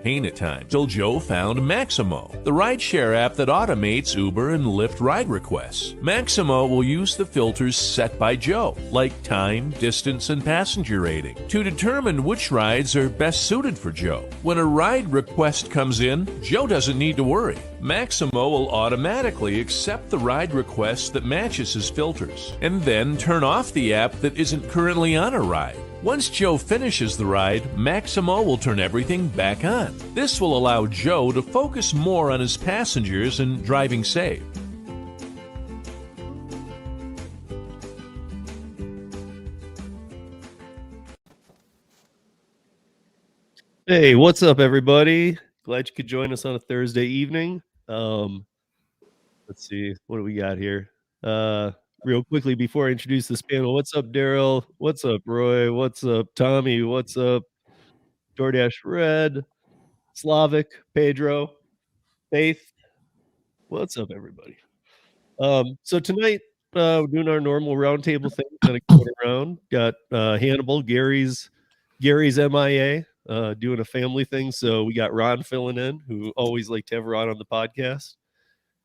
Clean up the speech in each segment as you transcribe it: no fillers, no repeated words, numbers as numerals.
pain at times, till Joe found Maximo, the rideshare app that automates Uber and Lyft ride requests. Maximo will use the filters set by Joe, like time, distance, and passenger rating, to determine which rides are best suited for Joe. When a ride request comes in, Joe doesn't need to worry. Maximo will automatically accept the ride request that matches his filters, and then turn off the app that isn't currently on a ride. Once Joe finishes the ride, Maximo will turn everything back on. This will allow Joe to focus more on his passengers and driving safe. Hey, what's up, everybody? Glad you could join us on a Thursday evening. Let's see, what do we got here? Real quickly before I introduce this panel, what's up, Daryl? What's up, Roy? What's up, Tommy? What's up, DoorDash Red, Slavic, Pedro, Faith? What's up, everybody? So tonight, we're doing our normal roundtable thing, kind of going around. Got Hannibal, Gary's MIA, doing a family thing. So we got Ron filling in, who always like to have Ron on the podcast.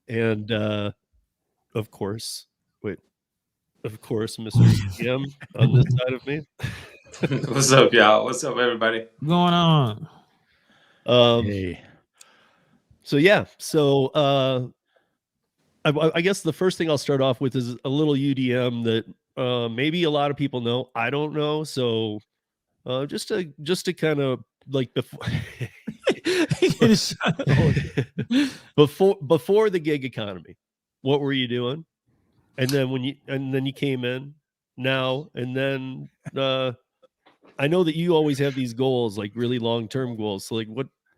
And of course, Mr. UDM on this side of me. What's up, y'all? What's up, everybody? What's going on? Hey. So yeah, I guess the first thing I'll start off with is a little UDM that maybe a lot of people know. I don't know. So just to kind of like before before the gig economy, what were you doing? And then you came in now, and then I know that you always have these goals, like really long-term goals. So like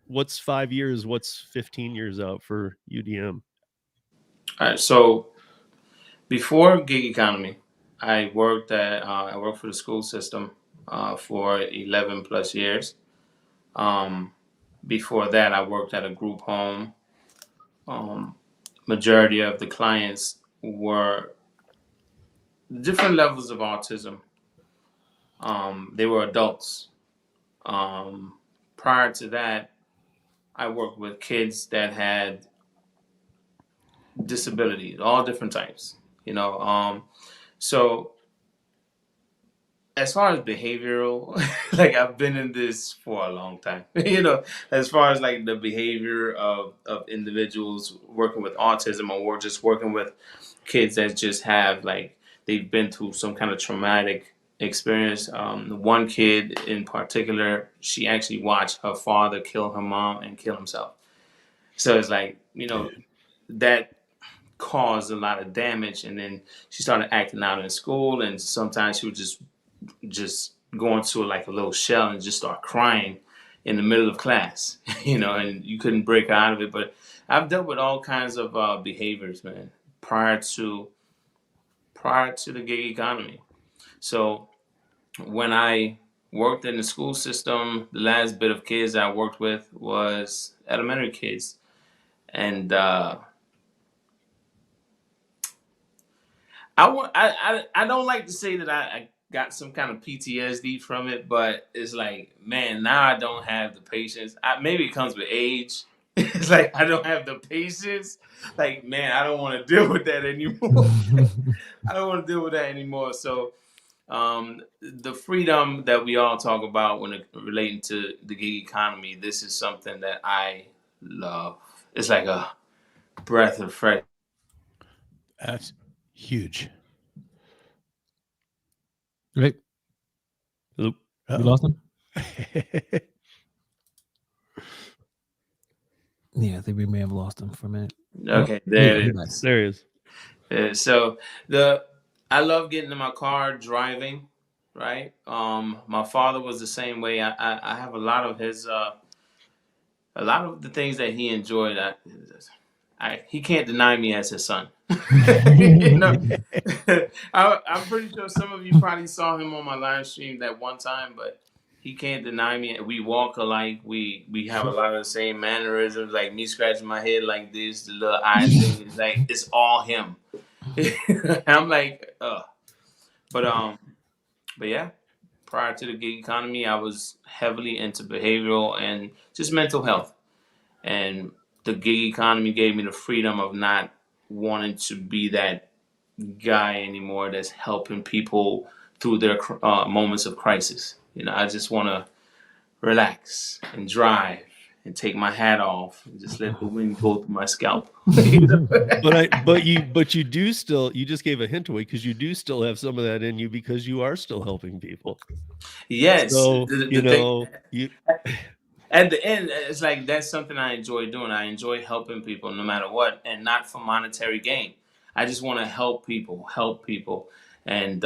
what's 5 years, what's 15 years out for UDM? All right. So before gig economy, I worked for the school system for 11 plus years. Before that, I worked at a group home. Majority of the clients were different levels of autism. They were adults. Prior to that, I worked with kids that had disabilities, all different types, so as far as behavioral, like I've been in this for a long time, as far as like the behavior of individuals working with autism, or just working with kids that just have like they've been through some kind of traumatic experience. One kid in particular, she actually watched her father kill her mom and kill himself. So it's like, that caused a lot of damage, and then she started acting out in school, and sometimes she would just go into like a little shell and just start crying in the middle of class, and you couldn't break her out of it. But I've dealt with all kinds of behaviors, man, prior to the gig economy. So when I worked in the school system, the last bit of kids I worked with was elementary kids, and I don't like to say that I got some kind of PTSD from it, but it's like, man, now I don't have the patience. Maybe it comes with age. It's like I don't have the patience. Like, man, I don't want to deal with that anymore. I don't want to deal with that anymore. So the freedom that we all talk about when relating to the gig economy, this is something that I love. It's like a breath of fresh. That's huge. Right. Hello. We lost him? Yeah, I think we may have lost him for a minute. Okay, there it is. There he is. So I love getting in my car, driving, right? My father was the same way. I have a lot of the things that he enjoyed. He can't deny me as his son. I'm pretty sure some of you probably saw him on my live stream that one time, but he can't deny me. We walk alike. We have a lot of the same mannerisms, like me scratching my head like this, the little eye thing. It's like it's all him. I'm like, but yeah, prior to the gig economy, I was heavily into behavioral and just mental health. And the gig economy gave me the freedom of not wanting to be that guy anymore that's helping people through their moments of crisis. I just want to relax and drive and take my hat off and just let the wind go through my scalp. But you do still, you just gave a hint away, because you do still have some of that in you, because you are still helping people. Yes. So, at the end, it's like that's something I enjoy doing. I enjoy helping people no matter what, and not for monetary gain. I just want to help people, and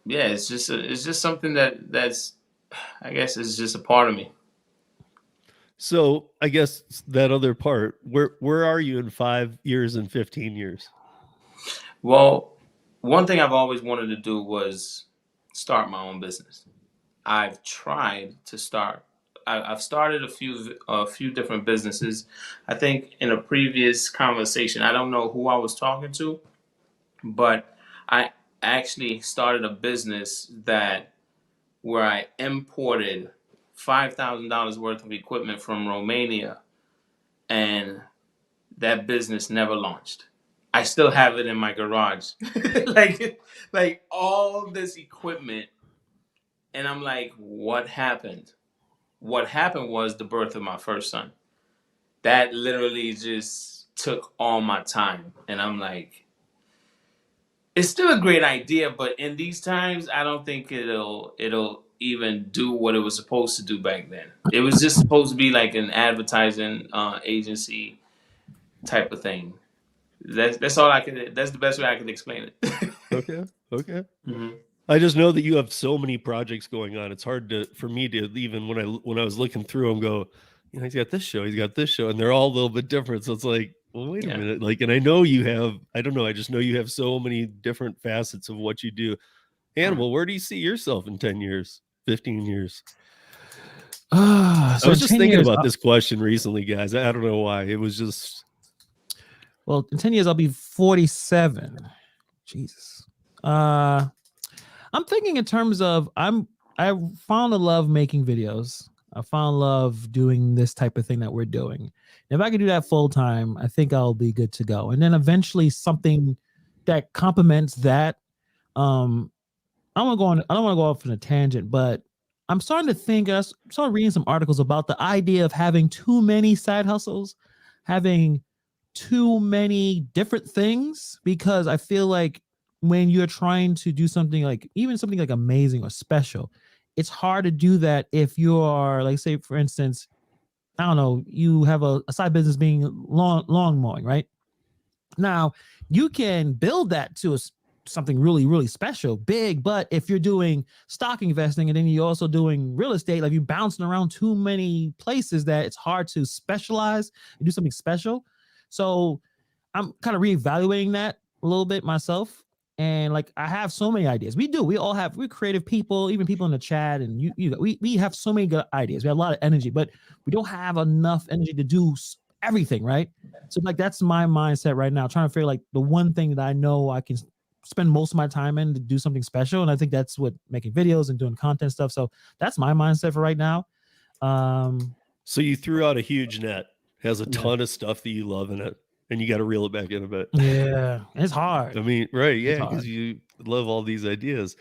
it's just something that's I guess it's just a part of me. So I guess that other part, where are you in 5 years and 15 years? Well, one thing I've always wanted to do was start my own business. I've tried to start. I've started a few different businesses. I think in a previous conversation, I don't know who I was talking to, but I actually started a business where I imported $5,000 worth of equipment from Romania, and that business never launched. I still have it in my garage, like all this equipment, and I'm like, what happened? What happened was the birth of my first son. That literally just took all my time, and I'm like, it's still a great idea, but in these times, I don't think it'll even do what it was supposed to do back then. It was just supposed to be like an advertising agency type of thing. That's all I can. That's the best way I can explain it. Okay. Mm-hmm. I just know that you have so many projects going on. It's hard for me to even when I was looking through them, go, he's got this show, and they're all a little bit different. So it's like, well, wait a minute. Like, and I know you have, I don't know, I just know you have so many different facets of what you do. Hannibal, where do you see yourself in 10 years, 15 years? So I was just thinking years, about this question recently, guys. I don't know why. It was just. Well, in 10 years, I'll be 47. Jesus. I'm thinking in terms of I found a love making videos. I found love doing this type of thing that we're doing. And if I can do that full time, I think I'll be good to go. And then eventually something that complements that. I don't want to go off on a tangent, but I'm starting to think. I started reading some articles about the idea of having too many side hustles, having too many different things, because I feel like when you're trying to do something like even something like amazing or special, it's hard to do that if you are, like, say for instance, I don't know, you have a side business being lawn mowing, right? Now you can build that to something really, really special, big, but if you're doing stock investing and then you're also doing real estate, like you're bouncing around too many places that it's hard to specialize and do something special. So I'm kind of reevaluating that a little bit myself. And like, I have so many ideas. We're creative people, even people in the chat. And we have so many good ideas. We have a lot of energy, but we don't have enough energy to do everything. Right. So like, that's my mindset right now, trying to figure like the one thing that I know I can spend most of my time in to do something special. And I think that's what making videos and doing content stuff. So that's my mindset for right now. So you threw out a huge net, has a ton of stuff that you love in it, and you got to reel it back in a bit. Yeah, it's hard. I mean, right. Yeah. Because you love all these ideas.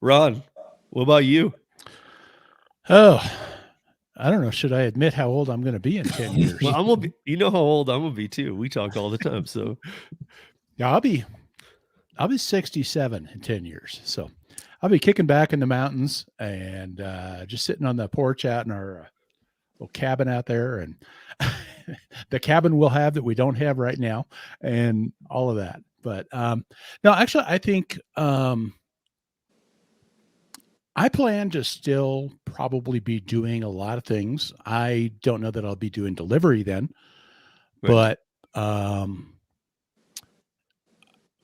Ron, what about you? Oh, I don't know. Should I admit how old I'm going to be in 10 years? Well, I'm gonna be, you know how old I'm gonna be too. We talk all the time. So yeah, I'll be 67 in 10 years. So I'll be kicking back in the mountains and just sitting on the porch out in our little cabin out there, and the cabin we'll have that we don't have right now, and all of that. But no, actually, I think I plan to still probably be doing a lot of things. I don't know that I'll be doing delivery then, right. But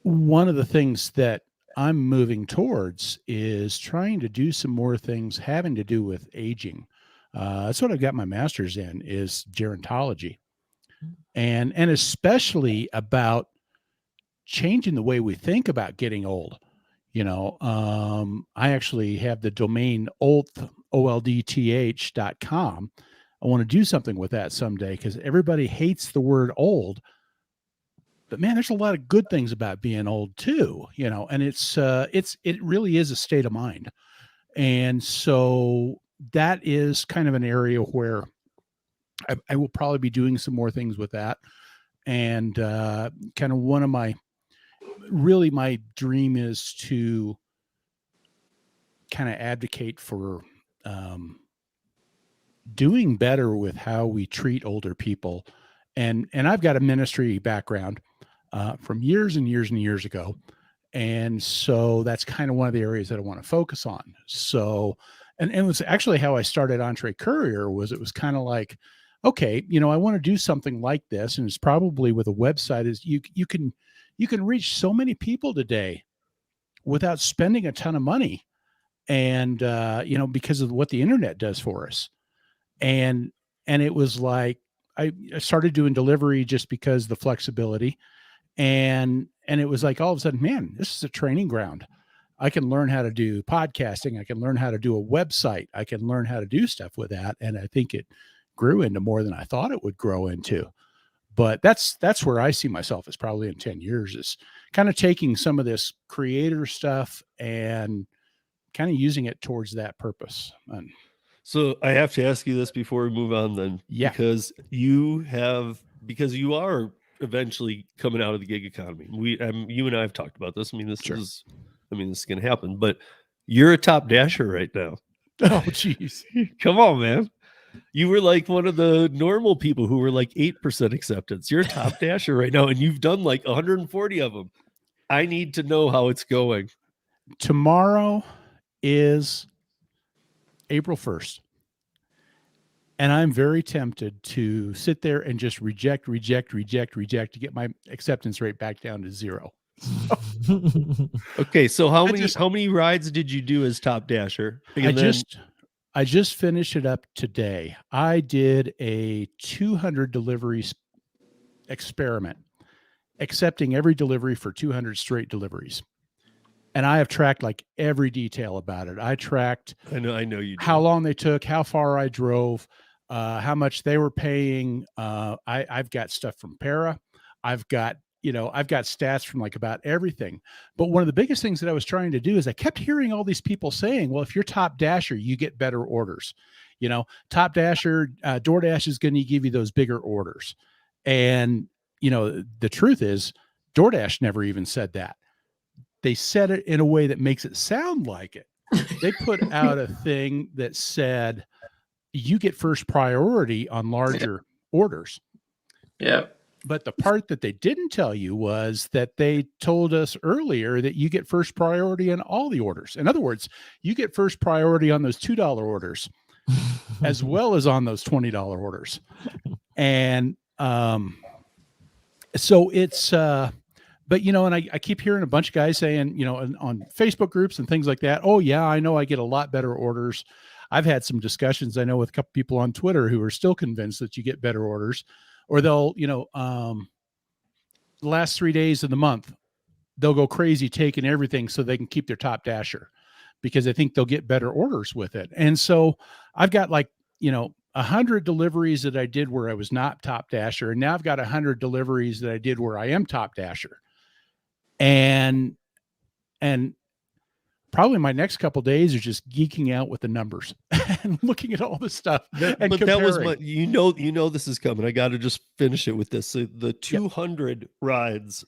one of the things that I'm moving towards is trying to do some more things having to do with aging. That's what I've got my master's in, is gerontology, and especially about changing the way we think about getting old. I actually have the domain oldth.com. I want to do something with that someday because everybody hates the word old. But man, there's a lot of good things about being old too, and it really is a state of mind. And so that is kind of an area where I will probably be doing some more things with that. And kind of one of my dream is to kind of advocate for doing better with how we treat older people. And I've got a ministry background from years and years and years ago. And so that's kind of one of the areas that I want to focus on. So, and it was actually how I started Entree Courier. It was kind of like, okay, I want to do something like this. And it's probably with a website is you can reach so many people today without spending a ton of money. And, because of what the internet does for us. And it was like, I started doing delivery just because the flexibility. And it was like, all of a sudden, man, this is a training ground. I can learn how to do podcasting. I can learn how to do a website. I can learn how to do stuff with that. And I think it grew into more than I thought it would grow into. But that's where I see myself as probably in 10 years is kind of taking some of this creator stuff and kind of using it towards that purpose. And so I have to ask you this before we move on then, because you are eventually coming out of the gig economy. You and I have talked about this. This is going to happen, but you're a top dasher right now. Oh, geez. Come on, man. You were like one of the normal people who were like 8% acceptance. You're a top dasher right now, and you've done like 140 of them. I need to know how it's going. Tomorrow is April 1st. And I'm very tempted to sit there and just reject to get my acceptance rate back down to 0. Okay, so how many rides did you do as top dasher? I just finished it up today. I did a 200 deliveries experiment, accepting every delivery for 200 straight deliveries. And I have tracked like every detail about it. I tracked I know you did. How long they took, how far I drove, how much they were paying. I've got stuff from Para. I've got stats from like about everything. But one of the biggest things that I was trying to do is I kept hearing all these people saying, well, if you're top dasher, you get better orders. Top dasher, DoorDash is going to give you those bigger orders. And, the truth is DoorDash never even said that. They said it in a way that makes it sound like it. They put out a thing that said you get first priority on larger orders. Yeah. But the part that they didn't tell you was that they told us earlier that you get first priority on all the orders. In other words, you get first priority on those $2 orders as well as on those $20 orders. And so it's but and I keep hearing a bunch of guys saying, on Facebook groups and things like that, oh yeah, I know I get a lot better orders. I've had some discussions, I know, with a couple people on Twitter who are still convinced that you get better orders, or they'll, the last 3 days of the month, they'll go crazy taking everything so they can keep their top dasher because they think they'll get better orders with it. And so I've got 100 deliveries that I did where I was not top dasher. And now I've got 100 deliveries that I did where I am top dasher. And probably my next couple of days are just geeking out with the numbers and looking at all this stuff. But that was this is coming. I got to just finish it with this. So the 200 rides,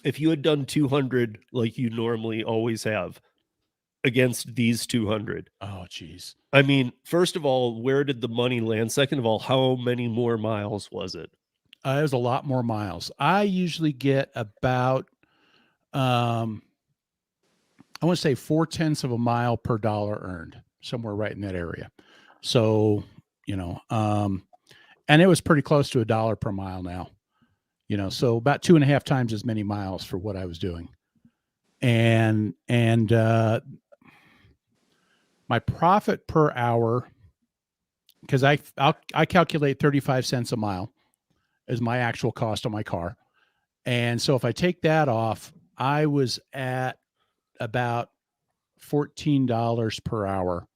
if you had done 200 like you normally always have against these 200. Oh, geez. First of all, where did the money land? Second of all, how many more miles was it? It was a lot more miles. I usually get about, I want to say 0.4 of a mile per dollar earned, somewhere right in that area. So, and it was pretty close to $1 per mile now, so about 2.5 times as many miles for what I was doing. And my profit per hour, because I calculate 35 cents a mile as my actual cost on my car. And so if I take that off, I was at about $14 per hour,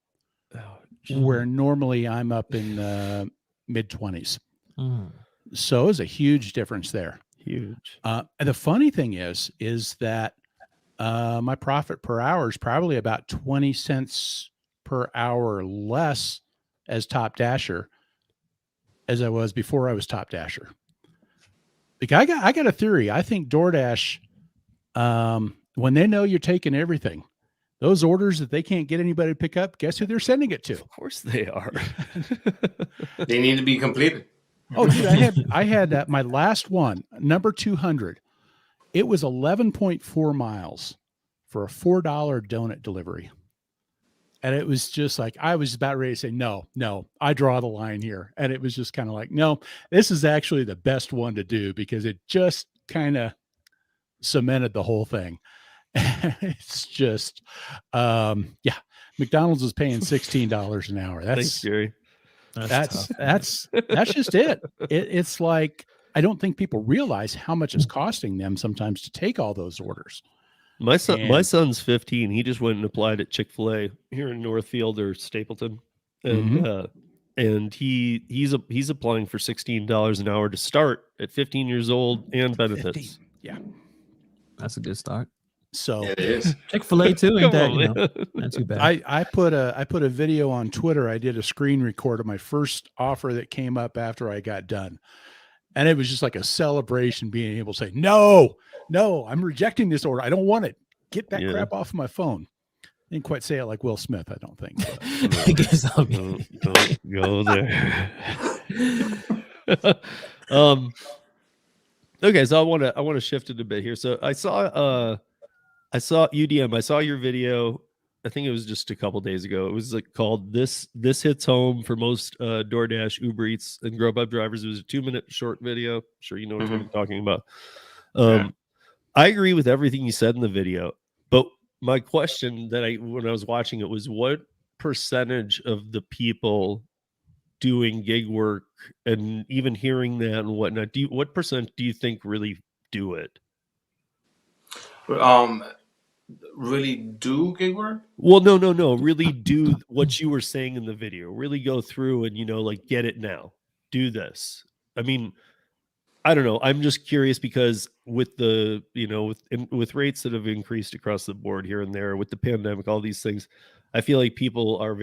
Oh, where normally I'm up in the mid 20s. Mm. So it's a huge difference there. huge. And the funny thing is that my profit per hour is probably about 20 cents per hour less as Top Dasher as I was before I was Top Dasher. Like I got a theory. I think DoorDash, when they know you're taking everything, those orders that they can't get anybody to pick up, guess who they're sending it to? Of course they are. They need to be completed. Oh, dude, I had my last one, number 200. It was 11.4 miles for a $4 donut delivery. And it was just like, I was about ready to say, no, I draw the line here. And it was just kind of like, no, this is actually the best one to do because it just kind of cemented the whole thing. It's just, McDonald's is paying $16 an hour. Thanks, Jerry. That's just it. It's like, I don't think people realize how much it's costing them sometimes to take all those orders. My son's 15. He just went and applied at Chick-fil-A here in Northfield or Stapleton, and and he's applying for $16 an hour to start at 15 years old and benefits. 15. Yeah, That's a good start. so It is. Chick-fil-A too, ain't Come that? on, man. Not too bad. I put a video on Twitter. I did a screen record of my first offer that came up after I got done. And it was just like a celebration being able to say, no, I'm rejecting this order. I don't want it. Get that crap off of my phone. Didn't quite say it like Will Smith, I don't think. I guess I'll be- Don't go there. Okay, so I want to shift it a bit here. So I saw UDM. I saw your video. I think it was just a couple days ago. It was like called "This Hits Home" for most DoorDash, UberEats, and GrubHub drivers. It was a 2-minute short video. I'm sure you know what I'm talking about. I agree with everything you said in the video, but my question when I was watching it was, what percentage of the people doing gig work and even hearing that and whatnot, what percent do you think really do it? Really do gig work? Well, no. Really do what you were saying in the video. Really go through and, like, get it now. Do this. I mean, I don't know. I'm just curious because with the, with rates that have increased across the board here and there with the pandemic, all these things, I feel like people are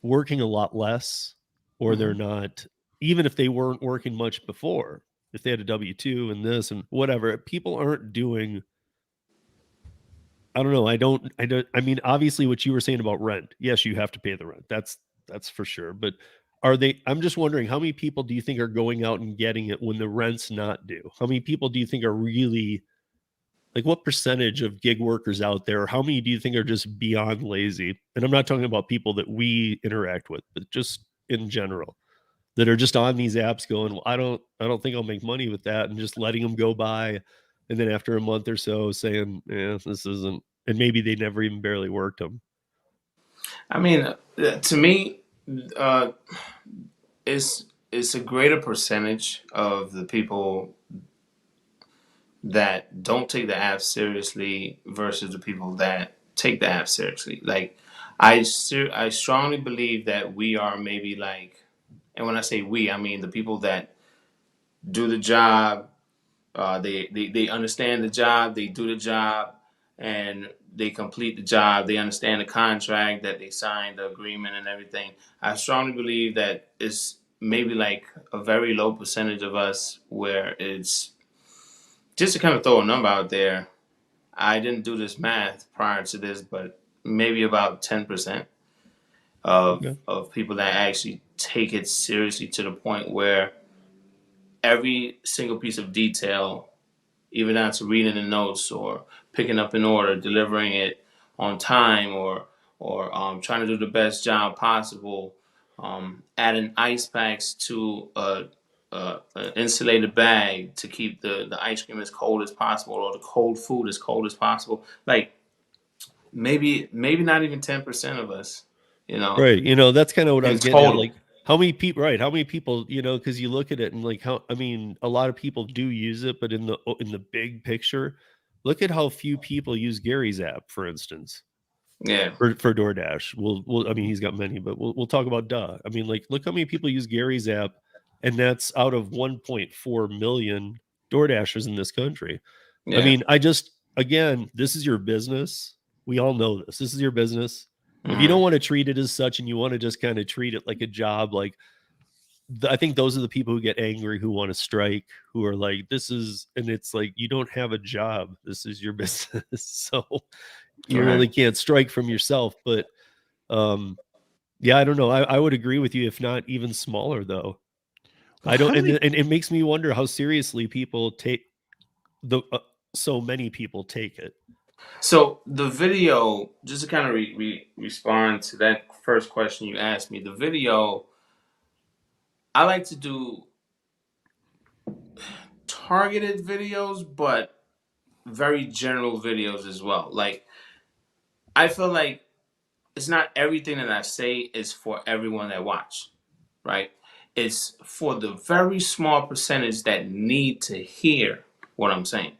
working a lot less, or they're not, even if they weren't working much before, if they had a W-2 and this and whatever, people aren't doing. I don't know. I don't. I mean, obviously, what you were saying about rent. Yes, you have to pay the rent. That's for sure. But are they? I'm just wondering, how many people do you think are going out and getting it when the rent's not due? How many people do you think are really, like, what percentage of gig workers out there? Or how many do you think are just beyond lazy? And I'm not talking about people that we interact with, but just in general, that are just on these apps going, well, I don't think I'll make money with that, and just letting them go by. And then after a month or so saying, yeah, this isn't, and maybe they never even barely worked them. I mean, to me, it's a greater percentage of the people that don't take the app seriously versus the people that take the app seriously. Like, I strongly believe that we are maybe like, and when I say we, I mean the people that do the job. They understand the job, they do the job, and they complete the job. They understand the contract that they signed, the agreement and everything. I strongly believe that it's maybe like a very low percentage of us where it's, just to kind of throw a number out there, I didn't do this math prior to this, but maybe about 10% of people that actually take it seriously to the point where every single piece of detail, even down to reading the notes or picking up an order, delivering it on time, or trying to do the best job possible, adding ice packs to an insulated bag to keep the ice cream as cold as possible, or the cold food as cold as possible. Like, maybe not even 10% of us, Right. That's kind of what I was getting at. Like, how many people, because you look at it and, like, a lot of people do use it, but in the big picture, look at how few people use Gary's app, for instance. Yeah. For DoorDash. We'll I mean, he's got many, but we'll talk about Duh. I mean, like, look how many people use Gary's app, and that's out of 1.4 million DoorDashers in this country. Yeah. I mean, again, this is your business. We all know this. This is your business. If you don't want to treat it as such and you want to just kind of treat it like a job, like, I think those are the people who get angry, who want to strike, who are like, and it's like, you don't have a job. This is your business. So you really can't strike from yourself. But yeah, I don't know. I would agree with you, if not even smaller, though. I don't, and it makes me wonder how seriously people take so many people take it. So the video, just to kind of respond to that first question you asked me, the video, I like to do targeted videos, but very general videos as well. Like, I feel like it's not everything that I say is for everyone that watch, right? It's for the very small percentage that need to hear what I'm saying.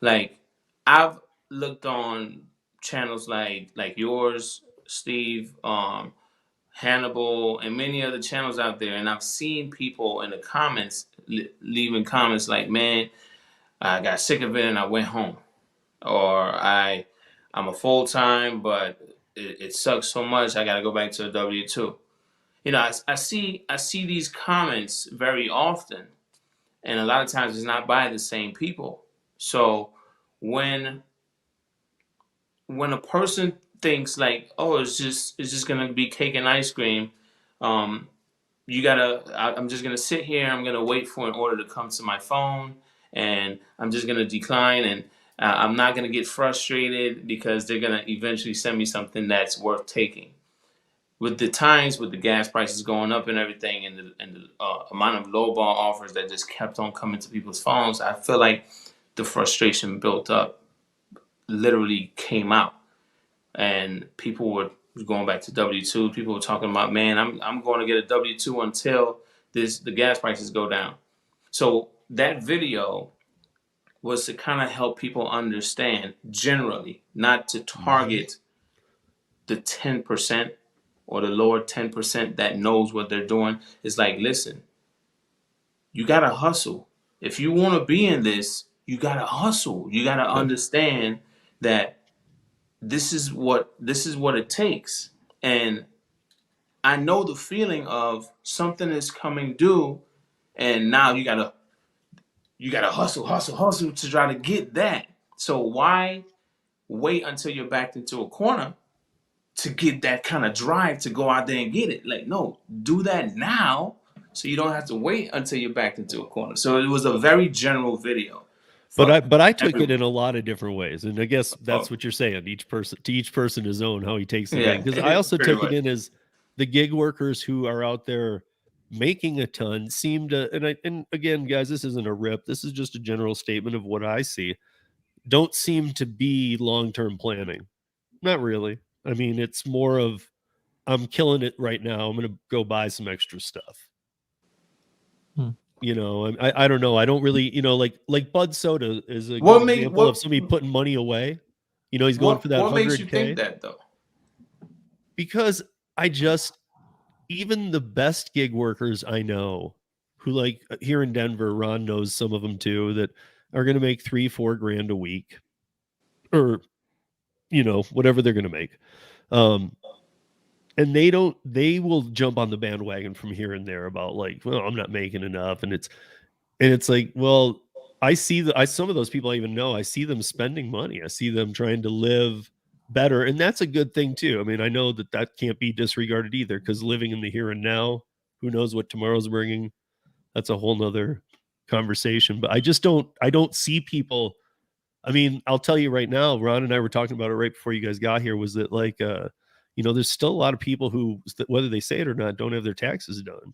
Like, I've looked on channels like yours, Steve, Hannibal, and many other channels out there, and I've seen people in the comments leaving comments like, "Man, I got sick of it and I went home," or "I'm a full time, but it sucks so much I got to go back to a W-2." You know, I see these comments very often, and a lot of times it's not by the same people. So when a person thinks like, "Oh, it's just gonna be cake and ice cream," I'm just gonna sit here, I'm gonna wait for an order to come to my phone, and I'm just gonna decline, and I'm not gonna get frustrated because they're gonna eventually send me something that's worth taking. With the times, with the gas prices going up and everything, and the amount of lowball offers that just kept on coming to people's phones, I feel like the frustration built up literally came out, and people were going back to W-2. People were talking about, "Man, I'm going to get a W-2 until the gas prices go down." So that video was to kind of help people understand generally, not to target the 10% or the lower 10% that knows what they're doing. It's like, listen, you got to hustle. If you want to be in this, you got to hustle. You got to understand that this is what it takes. And I know the feeling of something is coming due, and now you gotta hustle to try to get that. So why wait until you're backed into a corner to get that kind of drive to go out there and get it? Like, no, do that now so you don't have to wait until you're backed into a corner. So it was a very general video. But I took it in a lot of different ways, and I guess that's what you're saying. Each person his own, how he takes it. Because I also took it in as the gig workers who are out there making a ton seem to, and again, guys, this isn't a rip. This is just a general statement of what I see. Don't seem to be long-term planning. Not really. I mean, it's more of, I'm killing it right now, I'm going to go buy some extra stuff. You know, I don't know. I don't really, you know, like Bud Soda is a good example of somebody putting money away. You know, he's going for that 100K. What makes you think that, though? Because even the best gig workers I know, who, like, here in Denver, Ron knows some of them too, that are going to make $3-4 grand a week, or, you know, whatever they're going to make. And they will jump on the bandwagon from here and there about, like, well, I'm not making enough. And it's like, well, I see some of those people I even know, I see them spending money. I see them trying to live better. And that's a good thing too. I mean, I know that can't be disregarded either, because living in the here and now, who knows what tomorrow's bringing? That's a whole nother conversation. But I don't see people. I mean, I'll tell you right now, Ron and I were talking about it right before you guys got here, was that, like, you know, there's still a lot of people who, whether they say it or not, don't have their taxes done.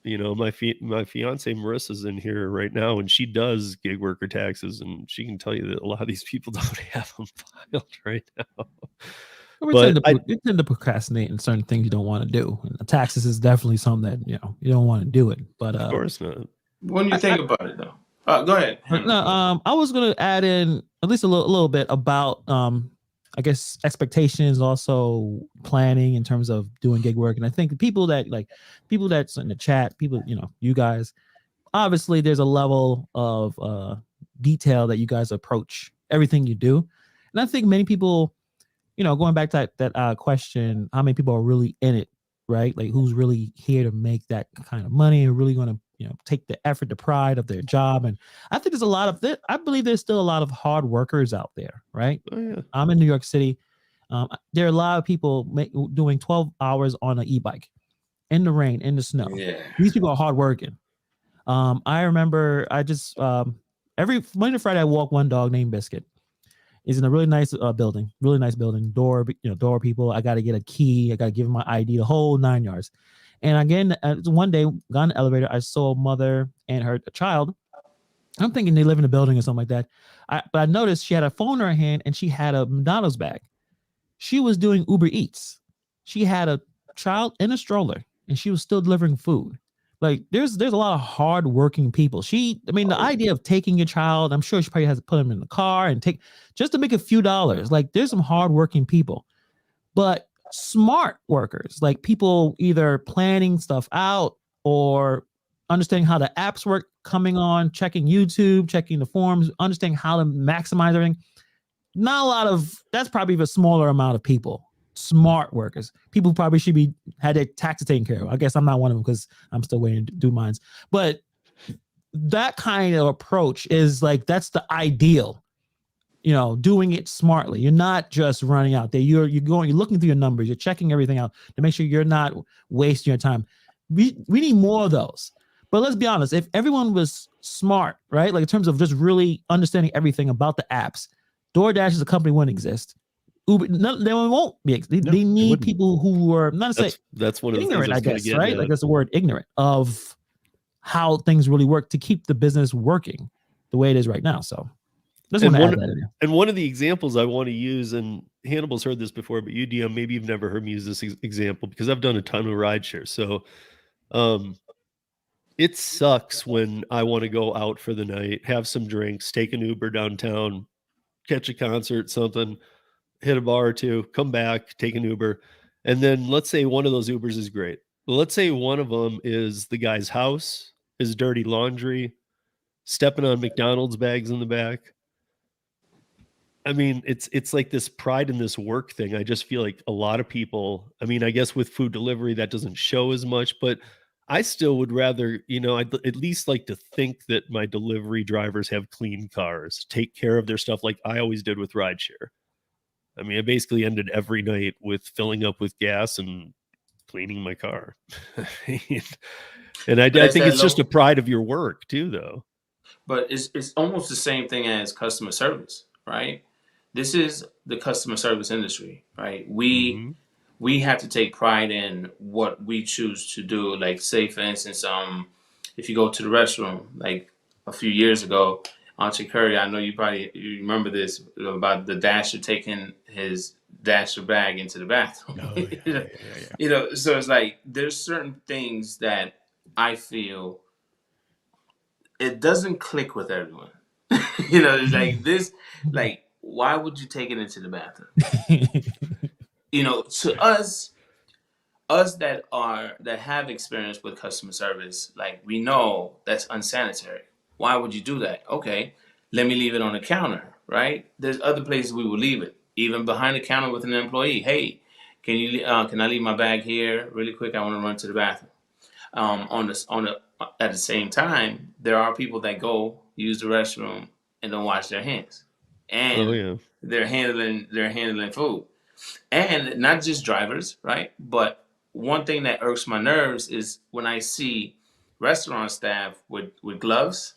You know, my fiance Marissa's in here right now, and she does gig worker taxes, and she can tell you that a lot of these people don't have them filed right now. We tend to procrastinate in certain things you don't want to do, and the taxes is definitely something that, you know, you don't want to do it. But of course not. When you think about it, though, Go ahead. No, I was gonna add in at least a little bit about I guess expectations, also planning in terms of doing gig work. And I think people that's in the chat, people, you guys, obviously there's a level of detail that you guys approach everything you do. And I think many people, going back to that question, how many people are really in it, right? Like who's really here to make that kind of money and really going to, take the effort, the pride of their job. And I think there's a lot of I believe there's still a lot of hard workers out there, right? Oh, yeah. I'm in New York City. There are a lot of people doing 12 hours on an e-bike in the rain, in the snow. Yeah. These people are hard working. I remember I just every Monday to Friday I walk one dog named Biscuit. He's in a really nice building, door people. I got to get a key. I got to give him my ID, the whole 9 yards. And again, one day, got in the elevator, I saw a mother and her child. I'm thinking they live in a building or something like that. But I noticed she had a phone in her hand and she had a McDonald's bag. She was doing Uber Eats. She had a child in a stroller and she was still delivering food. Like there's a lot of hard-working people. The idea of taking your child, I'm sure she probably has to put them in the car and take just to make a few dollars. Like there's some hard-working people, but smart workers, like people either planning stuff out or understanding how the apps work, coming on, checking YouTube, checking the forums, understanding how to maximize everything. Not a lot of, that's probably a smaller amount of people. Smart workers, people who probably should be had their taxes taken care of. I guess I'm not one of them because I'm still waiting to do mine. But that kind of approach is like, that's the ideal, doing it smartly. You're not just running out there. You're looking through your numbers. You're checking everything out to make sure you're not wasting your time. We need more of those. But let's be honest, if everyone was smart, right? Like in terms of just really understanding everything about the apps, DoorDash as a company wouldn't exist. Uber, they won't be. They need people who are not to say that's one of the ignorant, things I guess, right? Like that's the word, ignorant of how things really work to keep the business working the way it is right now. So let's want to add that in there. And one of the examples I want to use, and Hannibal's heard this before, but UDM, maybe you've never heard me use this example because I've done a ton of rideshare. So it sucks when I want to go out for the night, have some drinks, take an Uber downtown, catch a concert, something, hit a bar or two, come back, take an Uber. And then let's say one of those Ubers is great. Let's say one of them is the guy's house, his dirty laundry, stepping on McDonald's bags in the back. I mean, it's like this pride in this work thing. I just feel like a lot of people, I guess with food delivery, that doesn't show as much, but I still would rather, I'd at least like to think that my delivery drivers have clean cars, take care of their stuff like I always did with rideshare. I basically ended every night with filling up with gas and cleaning my car. And I think it's just a pride of your work too, though. But it's almost the same thing as customer service, right? This is the customer service industry, right? We have to take pride in what we choose to do. Like say, for instance, if you go to the restroom, like a few years ago, Auntie Curry, I know you remember this about the Dasher taking his Dasher bag into the bathroom. Oh, yeah. So it's like there's certain things that I feel it doesn't click with everyone. It's like this, like why would you take it into the bathroom? To us that have experience with customer service, like we know that's unsanitary. Why would you do that? Okay, let me leave it on the counter, right? There's other places we will leave it, even behind the counter with an employee. Hey, can I leave my bag here really quick? I want to run to the bathroom. At the same time, there are people that go use the restroom and don't wash their hands, and they're handling food, and not just drivers, right? But one thing that irks my nerves is when I see restaurant staff with gloves.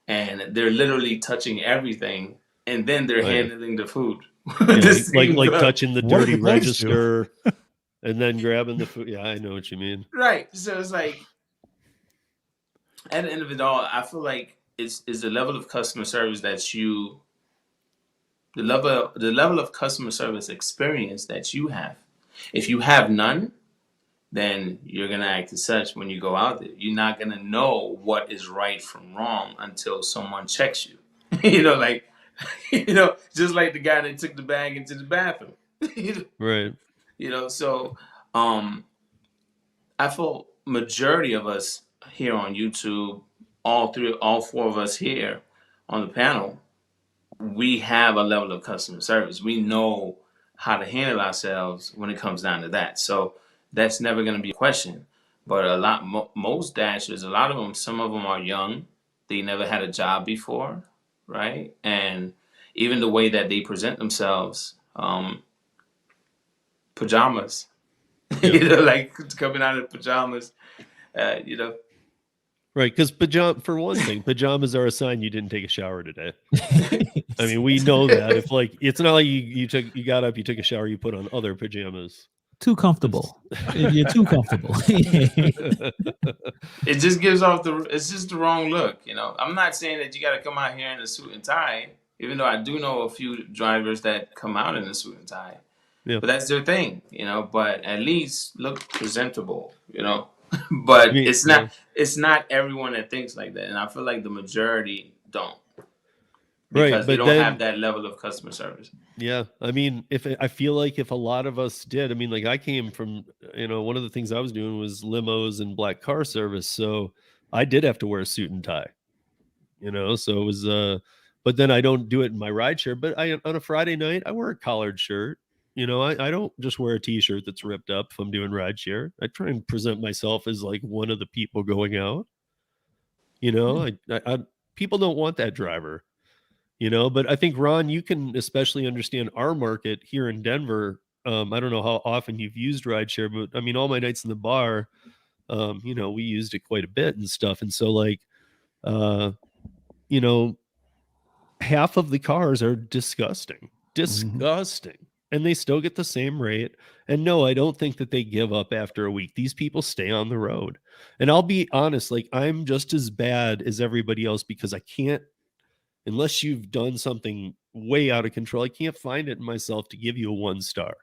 And they're literally touching everything, and then they're handling the food. like touching the dirty register, and then grabbing the food. Yeah, I know what you mean. Right. So it's like, at the end of it all, I feel like it's the level of customer service that the level of customer service experience that you have. If you have none, then you're gonna act as such when you go out there. You're not gonna know what is right from wrong until someone checks you. Like just like the guy that took the bag into the bathroom. Right. So I feel majority of us here on YouTube, all four of us here on the panel, we have a level of customer service. We know how to handle ourselves when it comes down to that. So that's never going to be a question. But most dashers, a lot of them, some of them are young. They never had a job before, right? And even the way that they present themselves, pajamas, like coming out of pajamas, Right, because for one thing, pajamas are a sign you didn't take a shower today. I mean, we know that. If it's not like you got up, you took a shower, you put on other pajamas. Too comfortable. You're too comfortable. It just gives off it's just the wrong look. I'm not saying that you got to come out here in a suit and tie, even though I do know a few drivers that come out in a suit and tie. Yeah. But that's their thing, but at least look presentable, But it's not everyone that thinks like that. And I feel like the majority don't. Because they don't have that level of customer service. Yeah. I mean, I feel like if a lot of us did, I mean, like I came from, one of the things I was doing was limos and black car service. So I did have to wear a suit and tie, so it was, but then I don't do it in my rideshare, but on a Friday night, I wear a collared shirt. I don't just wear a t-shirt that's ripped up if I'm doing rideshare. I try and present myself as like one of the people going out. People don't want that driver. But I think, Ron, you can especially understand our market here in Denver. I don't know how often you've used rideshare, but I mean, all my nights in the bar, we used it quite a bit and stuff. And so half of the cars are disgusting. And they still get the same rate. And no, I don't think that they give up after a week. These people stay on the road. And I'll be honest, I'm just as bad as everybody else because I can't, unless you've done something way out of control, I can't find it in myself to give you a 1 star.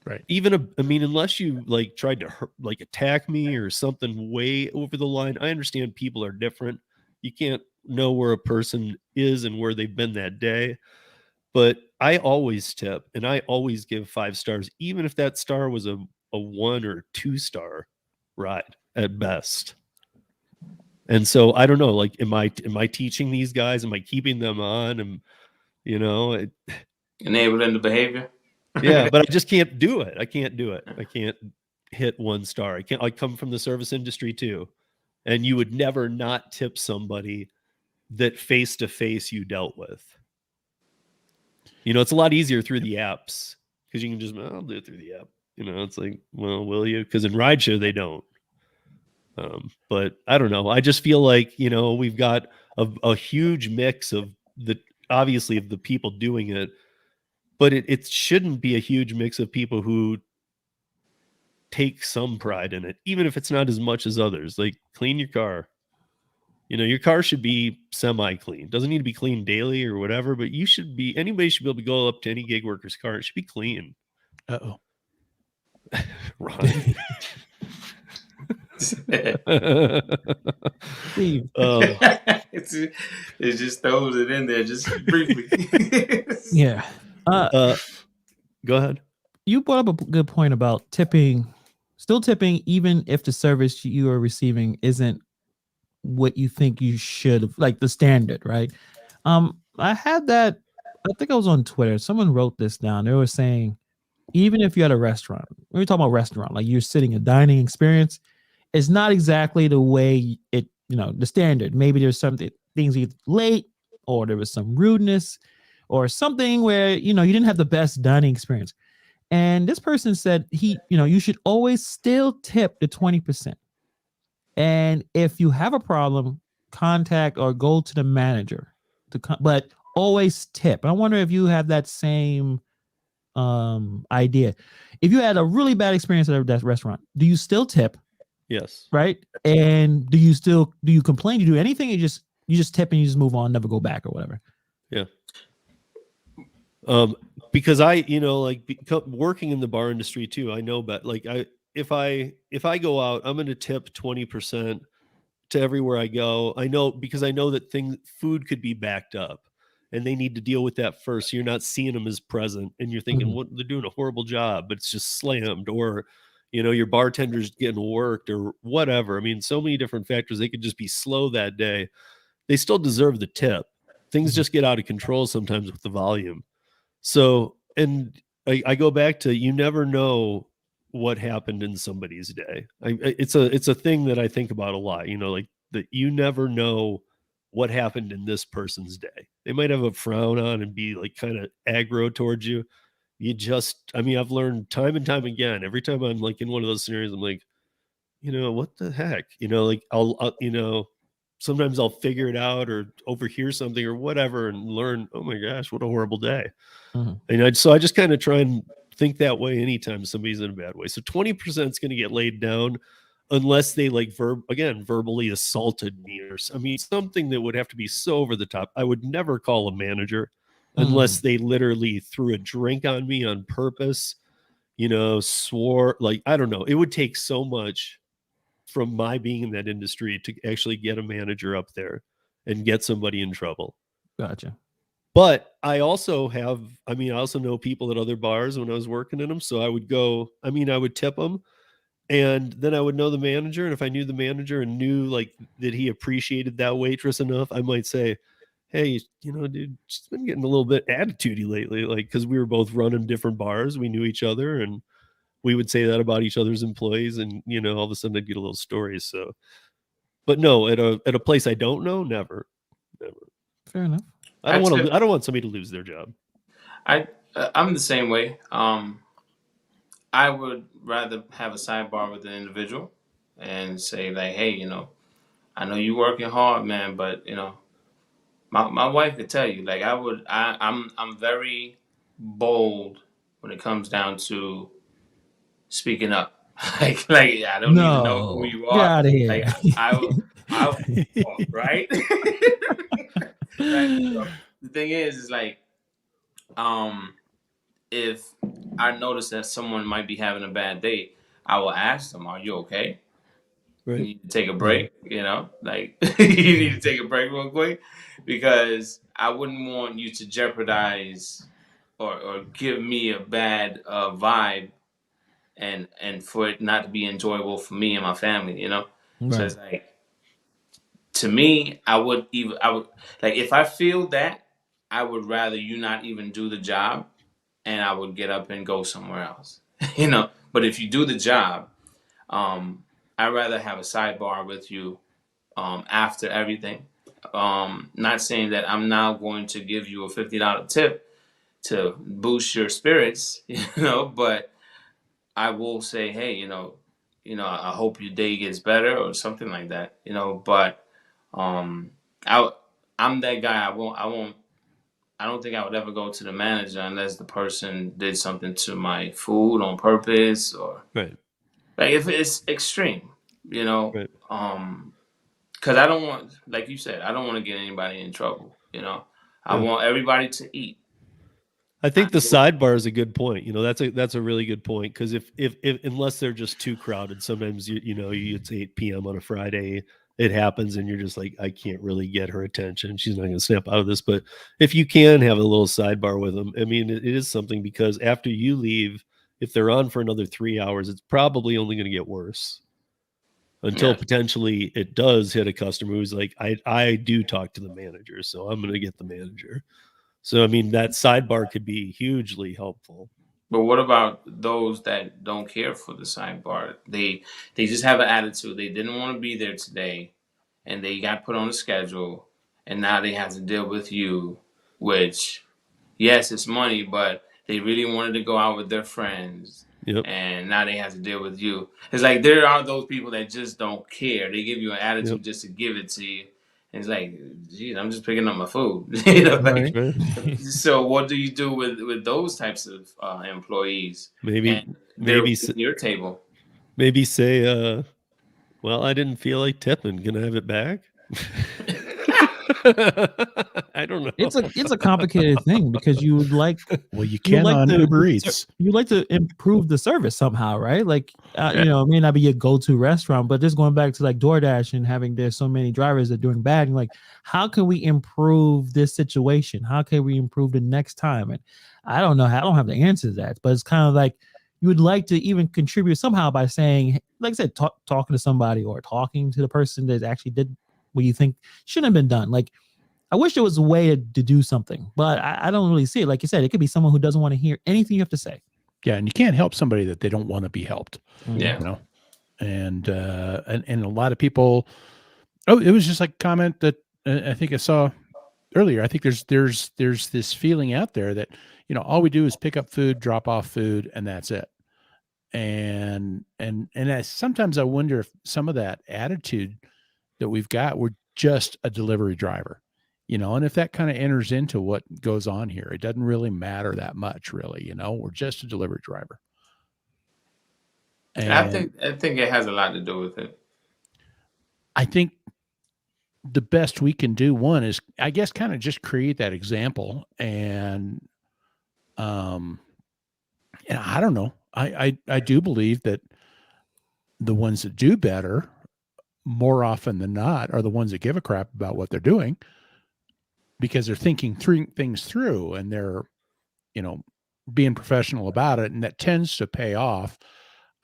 Right. Unless you tried to attack me or something way over the line. I understand people are different. You can't know where a person is and where they've been that day. But I always tip and I always give 5 stars, even if that star was a 1 or 2 star ride at best. And so I don't know, am I teaching these guys? Am I keeping them on? And enabling the behavior. Yeah, but I just can't do it. I can't do it. I can't hit 1 star. I come from the service industry too. And you would never not tip somebody that face to face you dealt with. It's a lot easier through the apps because you can just, I'll do it through the app. It's like, well, will you? Because in rideshare, they don't. But I don't know. I just feel like, we've got a huge mix of obviously of the people doing it, but it shouldn't be a huge mix of people who take some pride in it, even if it's not as much as others. Like, clean your car. Your car should be semi-clean. Doesn't need to be clean daily or whatever, but anybody should be able to go up to any gig worker's car. It should be clean. Uh-oh. Ron. Steve. It just throws it in there just briefly. Yeah. Go ahead. You brought up a good point about still tipping, even if the service you are receiving isn't what you think you should have, like the standard, right? I had that, I think I was on Twitter. Someone wrote this down. They were saying, even if you're at a restaurant, when we're talking about restaurant, like you're sitting a dining experience, it's not exactly the way it, the standard. Maybe there's something, things either late or there was some rudeness or something where, you didn't have the best dining experience. And this person said you should always still tip the 20%. And if you have a problem, contact or go to the manager but always tip. I wonder if you have that same idea. If you had a really bad experience at that restaurant, do you still tip? Yes. Right. And do you complain? Do you do anything? You just tip and you just move on, never go back or whatever. Yeah. Because I, working in the bar industry too, I know, but if I go out, I'm going to tip 20% to everywhere I go. I know, because I know that food could be backed up and they need to deal with that first. So you're not seeing them as present and you're thinking, what, they're doing a horrible job, but it's just slammed, or, you know, your bartender's getting worked or whatever. I mean, so many different factors. They could just be slow that day. They still deserve the tip. Things just get out of control sometimes with the volume. So, and I go back to, you never know what happened in somebody's day. It's a thing that I think about a lot, you know, like that you never know what happened in this person's day. They might have a frown on and be like kind of aggro towards you. I mean, I've learned time and time again, every time I'm like in one of those scenarios, I'm like, you know, what the heck, you know, like I'll you know, sometimes I'll figure it out or overhear something or whatever and learn, oh my gosh, what a horrible day. And so I just kind of try and think that way anytime somebody's in a bad way. So 20% is going to get laid down unless they like verbally assaulted me, or I mean, something that would have to be so over the top. I would never call a manager unless they literally threw a drink on me on purpose, you know, swore, like, I don't know. It would take so much from my being in that industry to actually get a manager up there and get somebody in trouble. Gotcha. But I also know people at other bars when I was working in them. So I would tip them, and then I would know the manager. And if I knew the manager and knew like that he appreciated that waitress enough, I might say, hey, you know, dude, she's been getting a little bit attitudey lately. Like, because we were both running different bars. We knew each other, and we would say that about each other's employees. And, you know, all of a sudden I'd get a little stories. So, but no, at a place I don't know, never. Fair enough. I don't want somebody to lose their job. I'm the same way. I would rather have a sidebar with an individual and say like, hey, you know, I know you working hard, man, but you know, my wife could tell you, like, I'm very bold when it comes down to speaking up. like I don't even know who you are. Get out of here. Like right? Right. So the thing is like, if I notice that someone might be having a bad day, I will ask them, "Are you okay? Right. You need to take a break." You know, like you need to take a break real quick, because I wouldn't want you to jeopardize or give me a bad vibe, and for it not to be enjoyable for me and my family. You know, so it's like, to me, I would like, if I feel that, I would rather you not even do the job, and I would get up and go somewhere else. You know, but if you do the job, I'd rather have a sidebar with you after everything. Not saying that I'm now going to give you a $50 tip to boost your spirits, you know, but I will say, hey, you know, I hope your day gets better or something like that, you know. But I'm that guy. I don't think I would ever go to the manager unless the person did something to my food on purpose, or Right. like if it's extreme, you know. Right. Because I don't want, like you said, I don't want to get anybody in trouble. You know, I want everybody to eat. I think the sidebar is a good point. You know, that's a really good point, because if unless they're just too crowded, sometimes it's 8 p.m. on a Friday. It happens, and you're just like, I can't really get her attention. She's not going to snap out of this. But if you can have a little sidebar with them, I mean, it is something, because after you leave, if they're on for another 3 hours, it's probably only going to get worse until potentially it does hit a customer who's like, I do talk to the manager, so I'm going to get the manager. So, I mean, that sidebar could be hugely helpful. But what about those that don't care for the sidebar? They just have an attitude. They didn't want to be there today, and they got put on the schedule, and now they have to deal with you, which, yes, it's money, but they really wanted to go out with their friends, and now they have to deal with you. It's like, there are those people that just don't care. They give you an attitude just to give it to you. And it's like, geez, I'm just picking up my food. You know, like, so what do you do with those types of employees? Maybe your table. Maybe say, well, I didn't feel like tipping. Can I have it back? I don't know. It's a complicated thing because you would like Well, you can like on to- Uber Eats. you like to improve the service somehow, right? Like you know, it may not be your go-to restaurant, but just going back to like DoorDash and having there's so many drivers that are doing bad, and like, how can we improve this situation? How can we improve the next time? And I don't know. I don't have the answer to that, but it's kind of like you would like to even contribute somehow by saying, like I said, talking to somebody or talking to the person that actually did what you think shouldn't have been done. Like, I wish there was a way to do something, but I don't really see it. Like you said, it could be someone who doesn't want to hear anything you have to say. Yeah, and you can't help somebody that they don't want to be helped. Yeah. You know, and a lot of people. Oh, it was just like a comment that I think I saw earlier. I think there's this feeling out there that, you know, all we do is pick up food, drop off food, and that's it. And sometimes I wonder if some of that attitude that we've got, we're just a delivery driver, you know, and if that kind of enters into what goes on here, it doesn't really matter that much, really. You know, we're just a delivery driver. And I think it has a lot to do with it. I think the best we can do, one, is, I guess, kind of just create that example. And I don't know. I do believe that the ones that do better more often than not are the ones that give a crap about what they're doing, because they're thinking things through, and they're, you know, being professional about it. And that tends to pay off.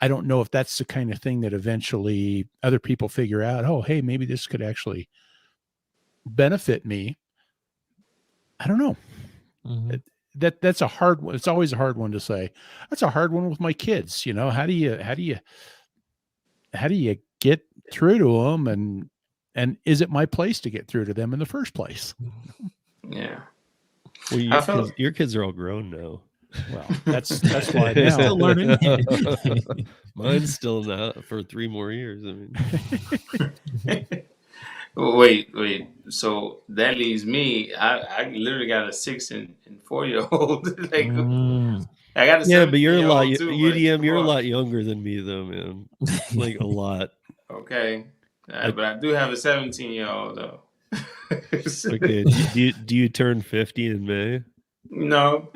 I don't know if that's the kind of thing that eventually other people figure out, oh, hey, maybe this could actually benefit me. I don't know. Mhm. That's a hard one. It's always a hard one to say. That's a hard one with my kids. You know, how do you get through to them, and is it my place to get through to them in the first place? Yeah. Well, your kids are all grown now. Well, that's why They're now. still learning. Mine's still not for 3 more years. I mean, Wait. So that leaves me. I literally got a 6 and 4-year-old. Like, I got a yeah, but you're a lot. 17-year-old too, but UDM, you're a come on. lot younger than me, though, man. Like a lot. Okay. But I do have a 17-year-old though. Okay. Do you turn 50 in May? No.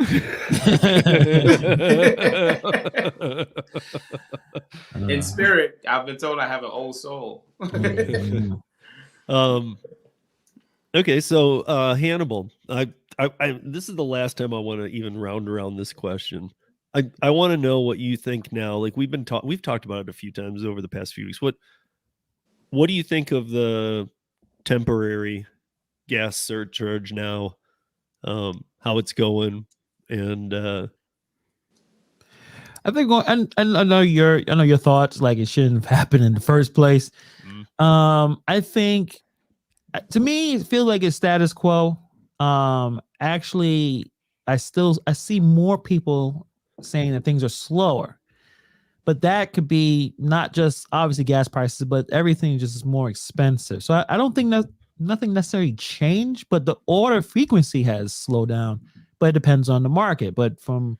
In spirit, I've been told I have an old soul. Okay, so Hannibal, I this is the last time I want to even round around this question. I want to know what you think now. Like we've talked about it a few times over the past few weeks. What do you think of the temporary gas surcharge now? How it's going, and I think, and I know your thoughts. Like, it shouldn't have happened in the first place. I think, to me, it feels like it's status quo. Actually, I see more people saying that things are slower, but that could be not just obviously gas prices, but everything just is more expensive. So I don't think that nothing necessarily changed, but the order frequency has slowed down. But it depends on the market. But from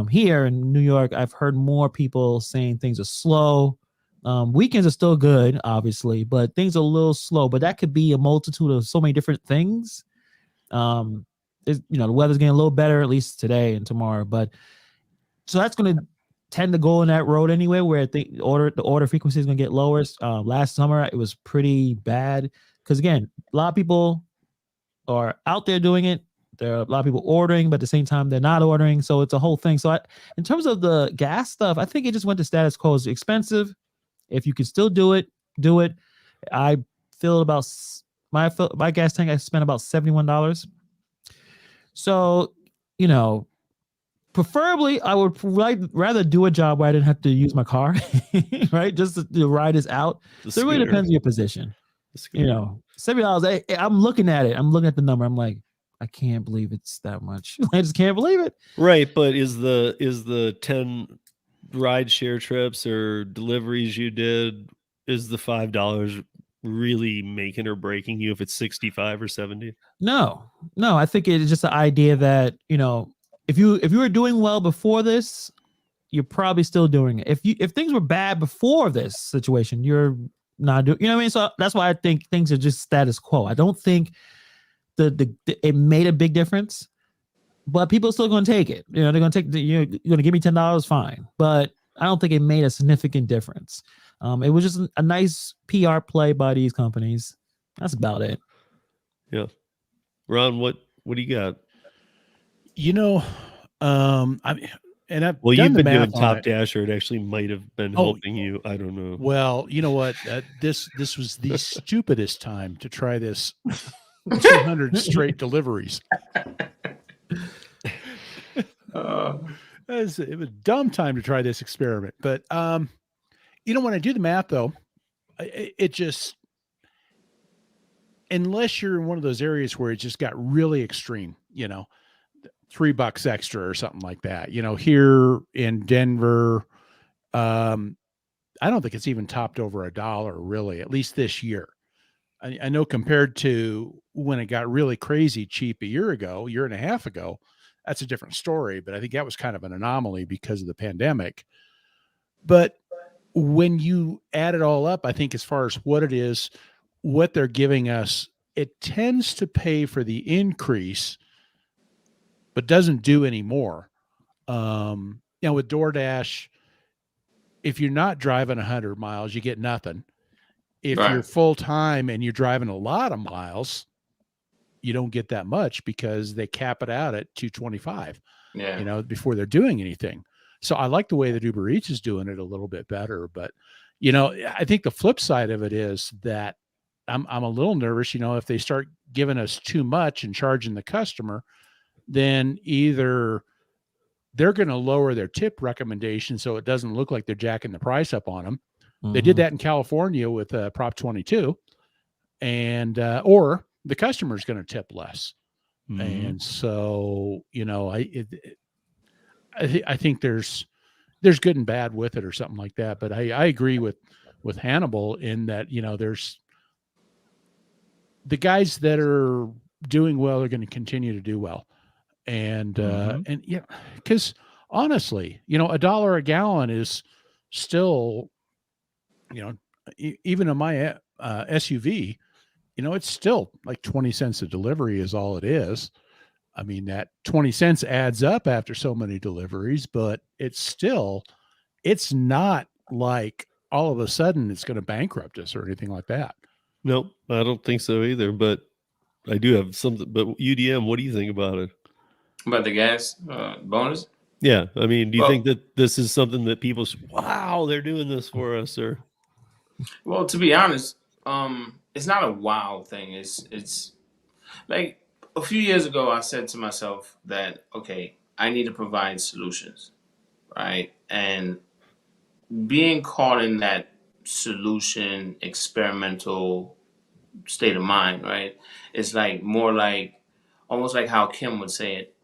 here in New York, I've heard more people saying things are slow. Weekends are still good, obviously, but things are a little slow. But that could be a multitude of so many different things. The weather's getting a little better, at least today and tomorrow. But so that's going to tend to go in that road anyway, where the order frequency is going to get lower. Last summer, it was pretty bad because, again, a lot of people are out there doing it. There are a lot of people ordering, but at the same time, they're not ordering. So it's a whole thing. So in terms of the gas stuff, I think it just went to status quo. It's expensive. If you can still do it, do it. I filled about my gas tank. I spent about $71. So, preferably, I would rather do a job where I didn't have to use my car, right? Just to ride this out. So it really depends on your position. $70. I'm looking at it. I'm looking at the number. I'm like, I can't believe it's that much. I just can't believe it. Right, but is the 10 ride share trips or deliveries you did, is the $5 really making or breaking you if it's 65 or 70? No. I think it's just the idea that, if you were doing well before this, you're probably still doing it. If things were bad before this situation, you're not doing. You know what I mean? So that's why I think things are just status quo. I don't think it made a big difference, but people are still going to take it. You know, they're going to take you're going to give me $10, fine, but I don't think it made a significant difference. It was just a nice PR play by these companies. That's about it. Yeah, Ron, what do you got? You know, I mean, and I've Well, done you've the been math doing on Top it. Dasher. It actually might have been helping you. I don't know. Well, you know what? This was the stupidest time to try this 200 straight deliveries. It was a dumb time to try this experiment. But, you know, when I do the math, though, it just, unless you're in one of those areas where it just got really extreme, you know, $3 extra or something like that, you know, here in Denver, I don't think it's even topped over $1 really, at least this year. I know compared to when it got really crazy cheap a year and a half ago, that's a different story. But I think that was kind of an anomaly because of the pandemic. But when you add it all up, I think as far as what it is, what they're giving us, it tends to pay for the increase, but doesn't do any more. You know, with DoorDash, if you're not driving 100 miles, you get nothing. If Right. you're full time and you're driving a lot of miles, you don't get that much because they cap it out at 225, Yeah. you know, before they're doing anything. So I like the way that UberEats is doing it a little bit better. But, you know, I think the flip side of it is that I'm a little nervous, you know, if they start giving us too much and charging the customer, then either they're going to lower their tip recommendation so it doesn't look like they're jacking the price up on them. They did that in California with Prop 22, and or the customer's going to tip less. And so, you know, I think there's good and bad with it or something like that. But I agree with Hannibal in that, you know, there's the guys that are doing well are going to continue to do well. And yeah, because honestly, you know, $1 a gallon is still, you know, even in my SUV, you know, it's still like 20 cents a delivery is all it is. I mean, that 20 cents adds up after so many deliveries, but it's not like all of a sudden it's going to bankrupt us or anything like that. Nope, I don't think so either. But I do have something. But UDM, what do you think about it? About the gas bonus? Yeah, I mean, do you Well- think that this is something that people, wow, they're doing this for us, or? Well, to be honest, it's not a wow thing. It's like a few years ago, I said to myself that, okay, I need to provide solutions, right? And being caught in that solution experimental state of mind, right? It's like more like almost like how Kim would say it.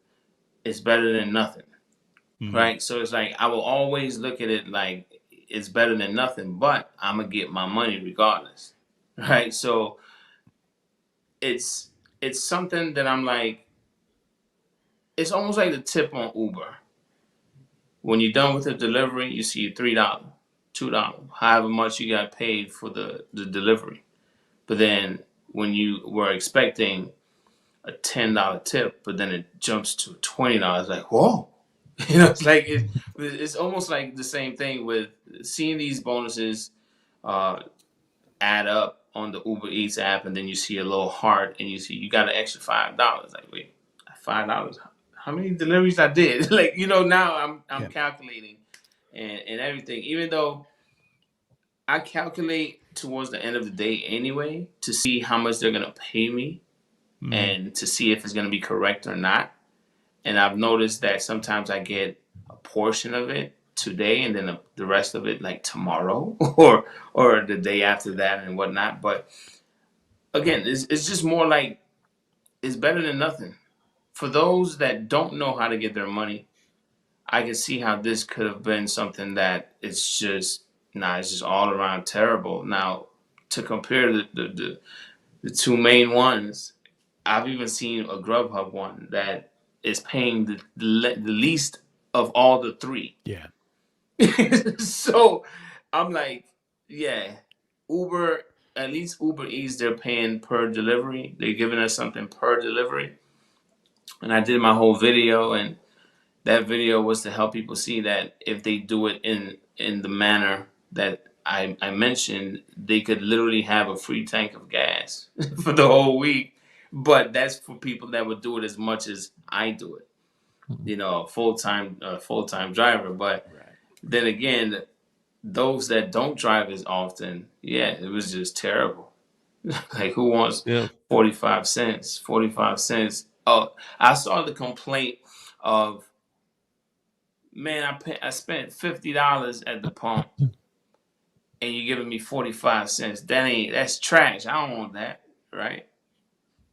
It's better than nothing, right? So it's like I will always look at it like it's better than nothing, but I'm gonna get my money regardless, right? So it's something that I'm like, it's almost like the tip on Uber. When you're done with the delivery, you see $3, $2, however much you got paid for the delivery. But then when you were expecting a $10 tip, but then it jumps to $20, like, whoa. You know, it's like it's almost like the same thing with seeing these bonuses add up on the Uber Eats app, and then you see a little heart, and you see you got an extra $5. Like, wait, $5? How many deliveries I did? Like, you know, now I'm calculating and everything. Even though I calculate towards the end of the day anyway to see how much they're gonna pay me and to see if it's gonna be correct or not. And I've noticed that sometimes I get a portion of it today and then the rest of it like tomorrow or the day after that and whatnot. But again, it's just more like it's better than nothing. For those that don't know how to get their money, I can see how this could have been something that it's just it's just all around terrible. Now, to compare the two main ones, I've even seen a GrubHub one that is paying the least of all the three. Yeah. So I'm like, yeah, Uber at least Uber Eats, they're paying per delivery. They're giving us something per delivery. And I did my whole video, and that video was to help people see that if they do it in the manner that I mentioned, they could literally have a free tank of gas for the whole week. But that's for people that would do it as much as I do it. You know, a full-time driver. But then again, those that don't drive as often, yeah, it was just terrible. Like, who wants 45 cents? 45 cents. Oh, I saw the complaint of, man, I spent $50 at the pump, and you're giving me 45 cents. That's trash. I don't want that, right?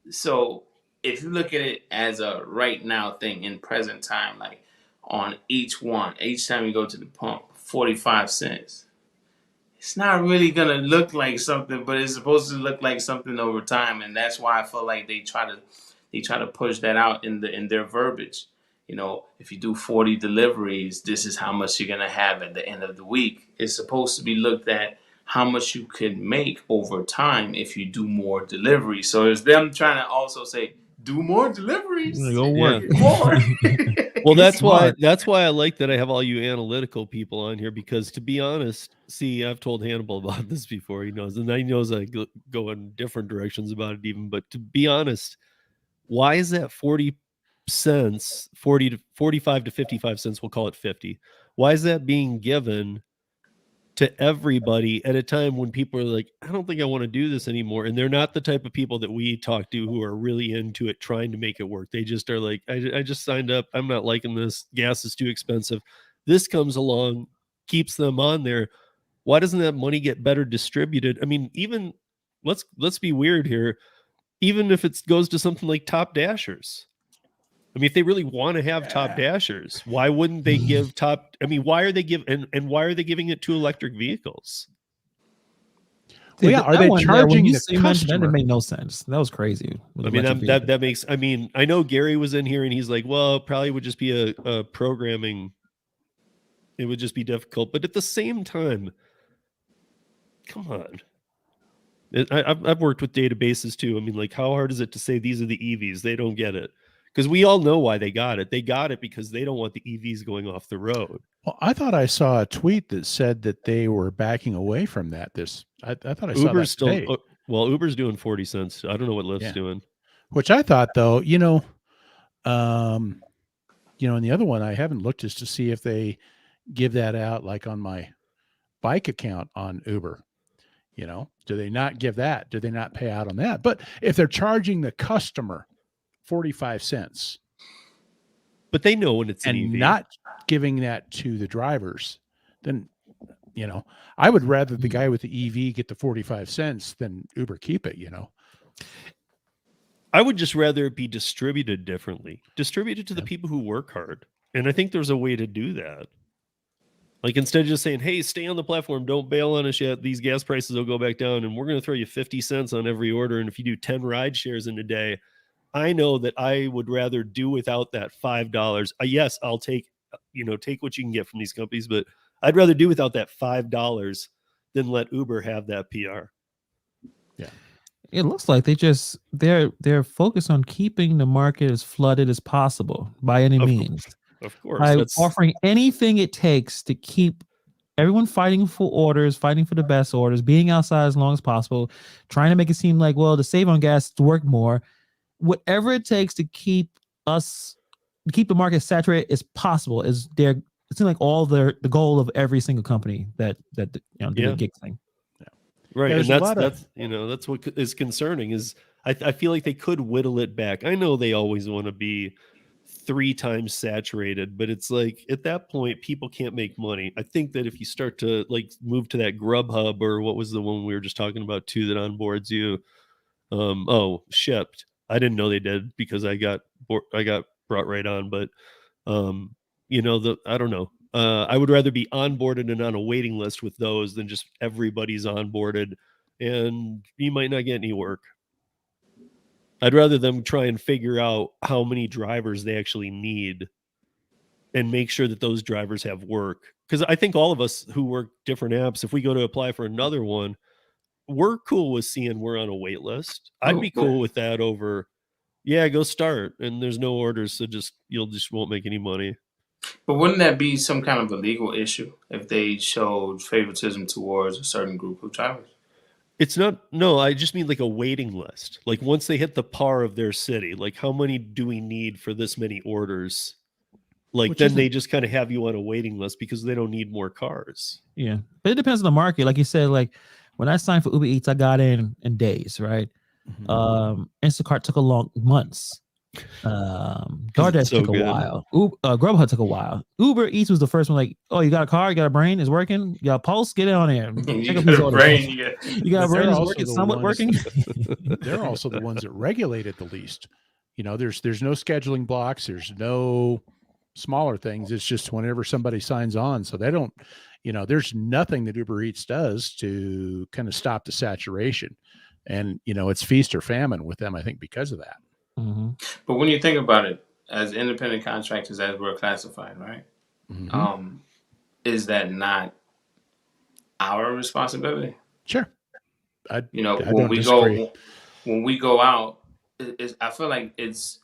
So if you look at it as a right now thing in present time, like on each time you go to the pump, 45 cents. It's not really gonna look like something, but it's supposed to look like something over time, and that's why I feel like they try to push that out in their verbiage. You know, if you do 40 deliveries, this is how much you're gonna have at the end of the week. It's supposed to be looked at how much you can make over time if you do more deliveries. So it's them trying to also say, do more deliveries. Go work more. Well, that's why I like that I have all you analytical people on here, because to be honest, see, I've told Hannibal about this before. He knows, and he knows I go in different directions about it even. But to be honest, why is that 40 cents, 40 to 45 to 55 cents? We'll call it 50. Why is that being given to everybody at a time when people are like, I don't think I want to do this anymore? And they're not the type of people that we talk to who are really into it, trying to make it work. They just are like, I just signed up. I'm not liking this. Gas is too expensive. This comes along, keeps them on there. Why doesn't that money get better distributed? I mean, even let's be weird here. Even if it goes to something like Top Dashers. I mean, if they really want to have Top Dashers, why wouldn't they give why are they why are they giving it to electric vehicles? Well, yeah, are they charging the customer? That made no sense. That was crazy. I mean, that makes, I mean, I know Gary was in here and he's like, well, it probably would just be a programming. It would just be difficult. But at the same time, come on. I've worked with databases too. I mean, like, how hard is it to say these are the EVs? They don't get it. Because we all know why they got it. They got it because they don't want the EVs going off the road. Well, I thought I saw a tweet that said that they were backing away from that. I thought I saw Uber's that today. Well, Uber's doing 40 cents. I don't know what Lyft's doing. Which I thought, though, and the other one I haven't looked is to see if they give that out like on my bike account on Uber. Do they not give that? Do they not pay out on that? But if they're charging the customer 45 cents, but they know when it's an and EV. Not giving that to the drivers, then I would rather the guy with the EV get the 45 cents than Uber keep it. I would just rather it be distributed differently, distributed to the people who work hard, and I think there's a way to do that. Like, instead of just saying, hey, stay on the platform, don't bail on us yet, these gas prices will go back down, and we're going to throw you 50 cents on every order, and if you do 10 ride shares in a day, I know that I would rather do without that $5. Yes, I'll take what you can get from these companies, but I'd rather do without that $5 than let Uber have that PR. Yeah. It looks like they're focused on keeping the market as flooded as possible by any means. Of course. By offering anything it takes to keep everyone fighting for orders, fighting for the best orders, being outside as long as possible, trying to make it seem like, well, to save on gas, to work more. Whatever it takes to keep the market saturated as possible is it seems like the goal of every single company that do the gig thing. Yeah. Right. And that's what is concerning is I feel like they could whittle it back. I know they always want to be 3 times saturated, but it's like at that point people can't make money. I think that if you start to like move to that GrubHub, or what was the one we were just talking about too that onboards you, Shipped. I didn't know they did because I got brought right on, but I don't know. I would rather be onboarded and on a waiting list with those than just everybody's onboarded and you might not get any work. I'd rather them try and figure out how many drivers they actually need and make sure that those drivers have work. Because I think all of us who work different apps, if we go to apply for another one, we're cool with seeing we're on a wait list. I'd be cool. cool with that over, yeah, go start. And there's no orders. So you'll just won't make any money. But wouldn't that be some kind of a legal issue if they showed favoritism towards a certain group of drivers? It's not, no, I just mean like a waiting list. Like once they hit the par of their city, like how many do we need for this many orders? Like Which then they just kind of have you on a waiting list because they don't need more cars. Yeah, but it depends on the market. Like you said, like when I signed for Uber Eats, I got in days, right? Mhm. Instacart took a long months. DoorDash so took a good. while. GrubHub took a while. Uber Eats was the first one. Like, oh, you got a car, you got a brain, it's working. You got a pulse, get it on there. You Check up got these a orders. brain. You got a But brain, they're it's also working, the somewhat ones- working. They're also the ones that regulate it the least. You know, there's no scheduling blocks. There's no smaller things. It's just whenever somebody signs on. So they don't, you know, there's nothing that Uber Eats does to kind of stop the saturation. And, you know, it's feast or famine with them, I think, because of that. Mhm. But when you think about it, as independent contractors, as we're classified, right? Mhm. Is that not our responsibility? Sure. I You know, don't disagree. when we go out, I feel like it's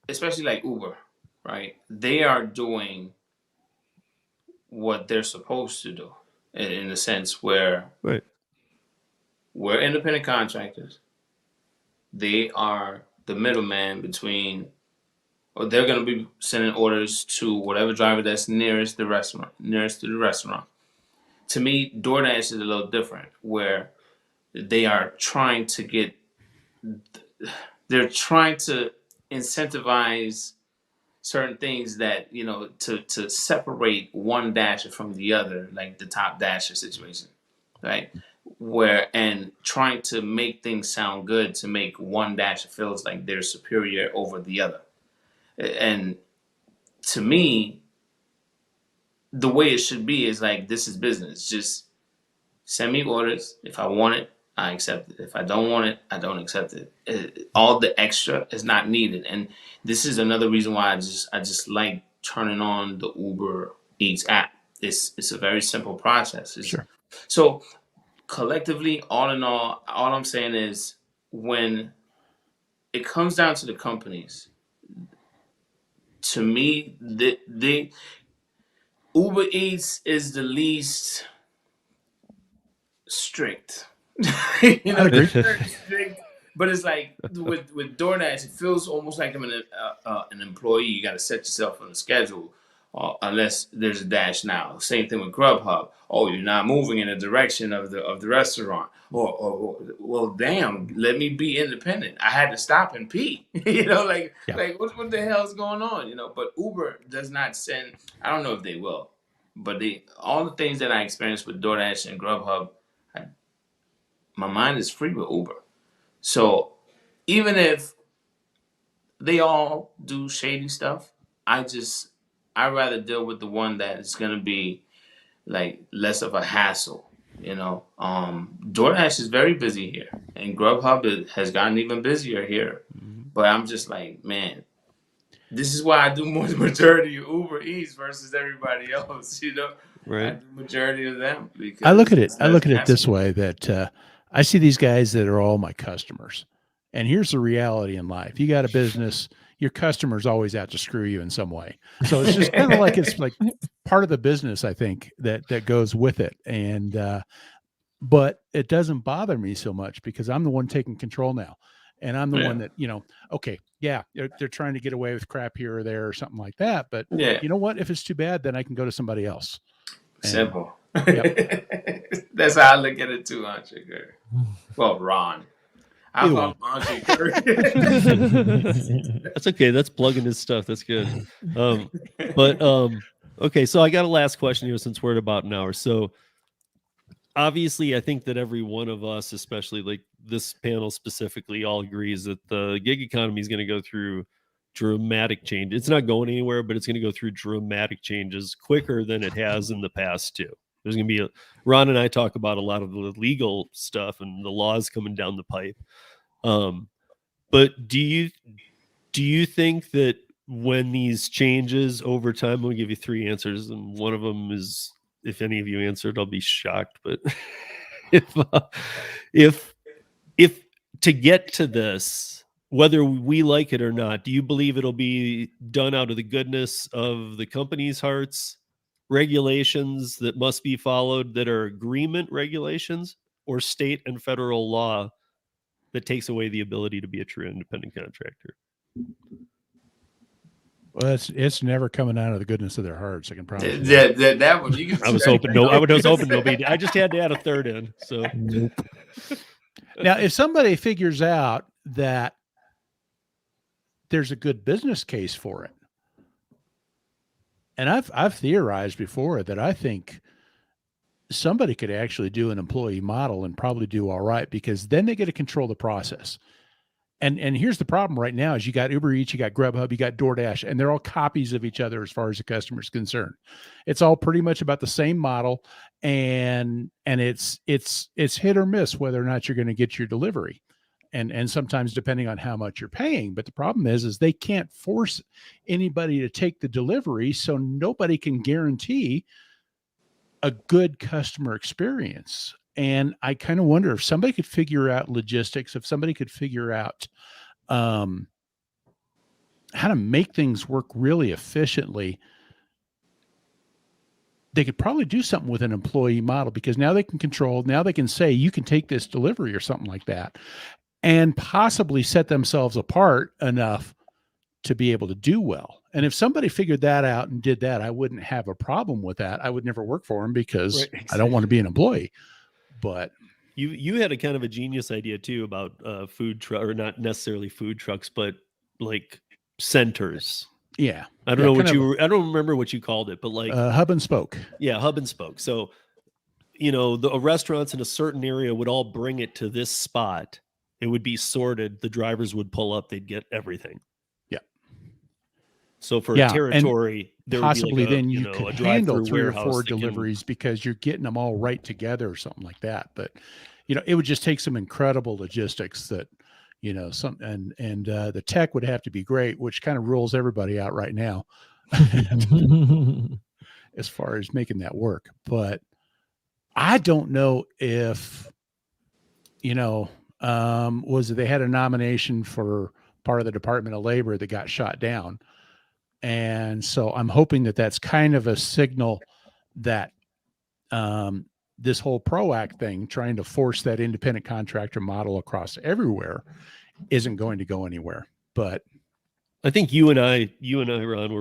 especially like Uber, right? They are doing what they're supposed to do in a sense where Right. we're independent contractors. They are the middleman between, or they're going to be sending orders to whatever driver that's nearest to the restaurant. To me, DoorDash is a little different, where they are trying to incentivize certain things that, you know, to separate one dasher from the other, like the top dasher situation, right? And trying to make things sound good to make one dasher feels like they're superior over the other. And to me, the way it should be is like, this is business. Just send me orders. If I want it, I accept it. If I don't want it, I don't accept it. All the extra is not needed. And this is another reason why I just like turning on the Uber Eats app. It's a very simple process. Sure. So collectively, all in all I'm saying is when it comes down to the companies, to me, the Uber Eats is the least strict. You know, agree. they're strict, but it's like with DoorDash, it feels almost like I'm an employee. You got to set yourself on the schedule, unless there's a dash now. Same thing with GrubHub. Oh, you're not moving in the direction of the restaurant. Or well, damn, let me be independent. I had to stop and pee. You know, like what the hell's going on? You know, but Uber does not send. I don't know if they will, but all the things that I experienced with DoorDash and GrubHub, my mind is free with Uber. So even if they all do shady stuff, I'd rather deal with the one that is gonna be like less of a hassle. You know, DoorDash is very busy here, and GrubHub has gotten even busier here. But I'm just like, man, this is why I do more majority of Uber Eats versus everybody else. You know, Right. I do majority of them because I look at it it's this way, that I see these guys that are all my customers. And here's the reality in life. You got a business, your customers always out to screw you in some way. So it's just kind of like, it's like part of the business, I think, that goes with it. And but it doesn't bother me so much because I'm the one taking control now. And I'm the one that, you know, okay, yeah, they're trying to get away with crap here or there or something like that. But you know what? If it's too bad, then I can go to somebody else. Simple. Yep. That's how I look at it too, Andre Curry. Well, Ron. I Ew. call him Andre Curry. That's okay. That's plugging his stuff. That's good. Okay. So I got a last question here since we're at about an hour. So obviously, I think that every one of us, especially like this panel specifically, all agrees that the gig economy is going to go through dramatic change. It's not going anywhere, but it's going to go through dramatic changes quicker than it has in the past too. There's going to be Ron and I talk about a lot of the legal stuff and the laws coming down the pipe. But do you think that when these changes over time, I'm going to give you three answers, and one of them is, if any of you answered, I'll be shocked. But if to get to this, whether we like it or not, do you believe it'll be done out of the goodness of the company's hearts, regulations that must be followed that are agreement regulations, or state and federal law that takes away the ability to be a true independent contractor? Well, it's never coming out of the goodness of their hearts. I can promise you. That one you can. I was hoping nobody. I just had to add a third in. So Now, if somebody figures out that there's a good business case for it, and I've theorized before that I think somebody could actually do an employee model and probably do all right, because then they get to control the process. And here's the problem right now is you got UberEats, you got GrubHub, you got DoorDash, and they're all copies of each other as far as the customer is concerned. It's all pretty much about the same model, and it's hit or miss whether or not you're going to get your delivery. And sometimes depending on how much you're paying. But the problem is they can't force anybody to take the delivery, so nobody can guarantee a good customer experience. And I kind of wonder if somebody could figure out logistics, if somebody could figure out how to make things work really efficiently, they could probably do something with an employee model, because now they can control, now they can say, you can take this delivery or something like that, and possibly set themselves apart enough to be able to do well. And if somebody figured that out and did that, I wouldn't have a problem with that. I would never work for them because Right, exactly. I don't want to be an employee. But you had a kind of a genius idea too about food truck, or not necessarily food trucks, but like centers. yeah, I don't know what I don't remember what you called it, but like hub and spoke. Yeah, hub and spoke. So, the restaurants in a certain area would all bring it to this spot. It would be sorted. The drivers would pull up. They'd get everything. Yeah. So for a territory, there possibly would be like then you could handle 3 or 4 deliveries because you're getting them all right together or something like that. But it would just take some incredible logistics that the tech would have to be great, which kind of rules everybody out right now as far as making that work. But I don't know if was it they had a nomination for part of the Department of Labor that got shot down. And so I'm hoping that that's kind of a signal that this whole PRO Act thing, trying to force that independent contractor model across everywhere, isn't going to go anywhere. But I think you and I, Ron,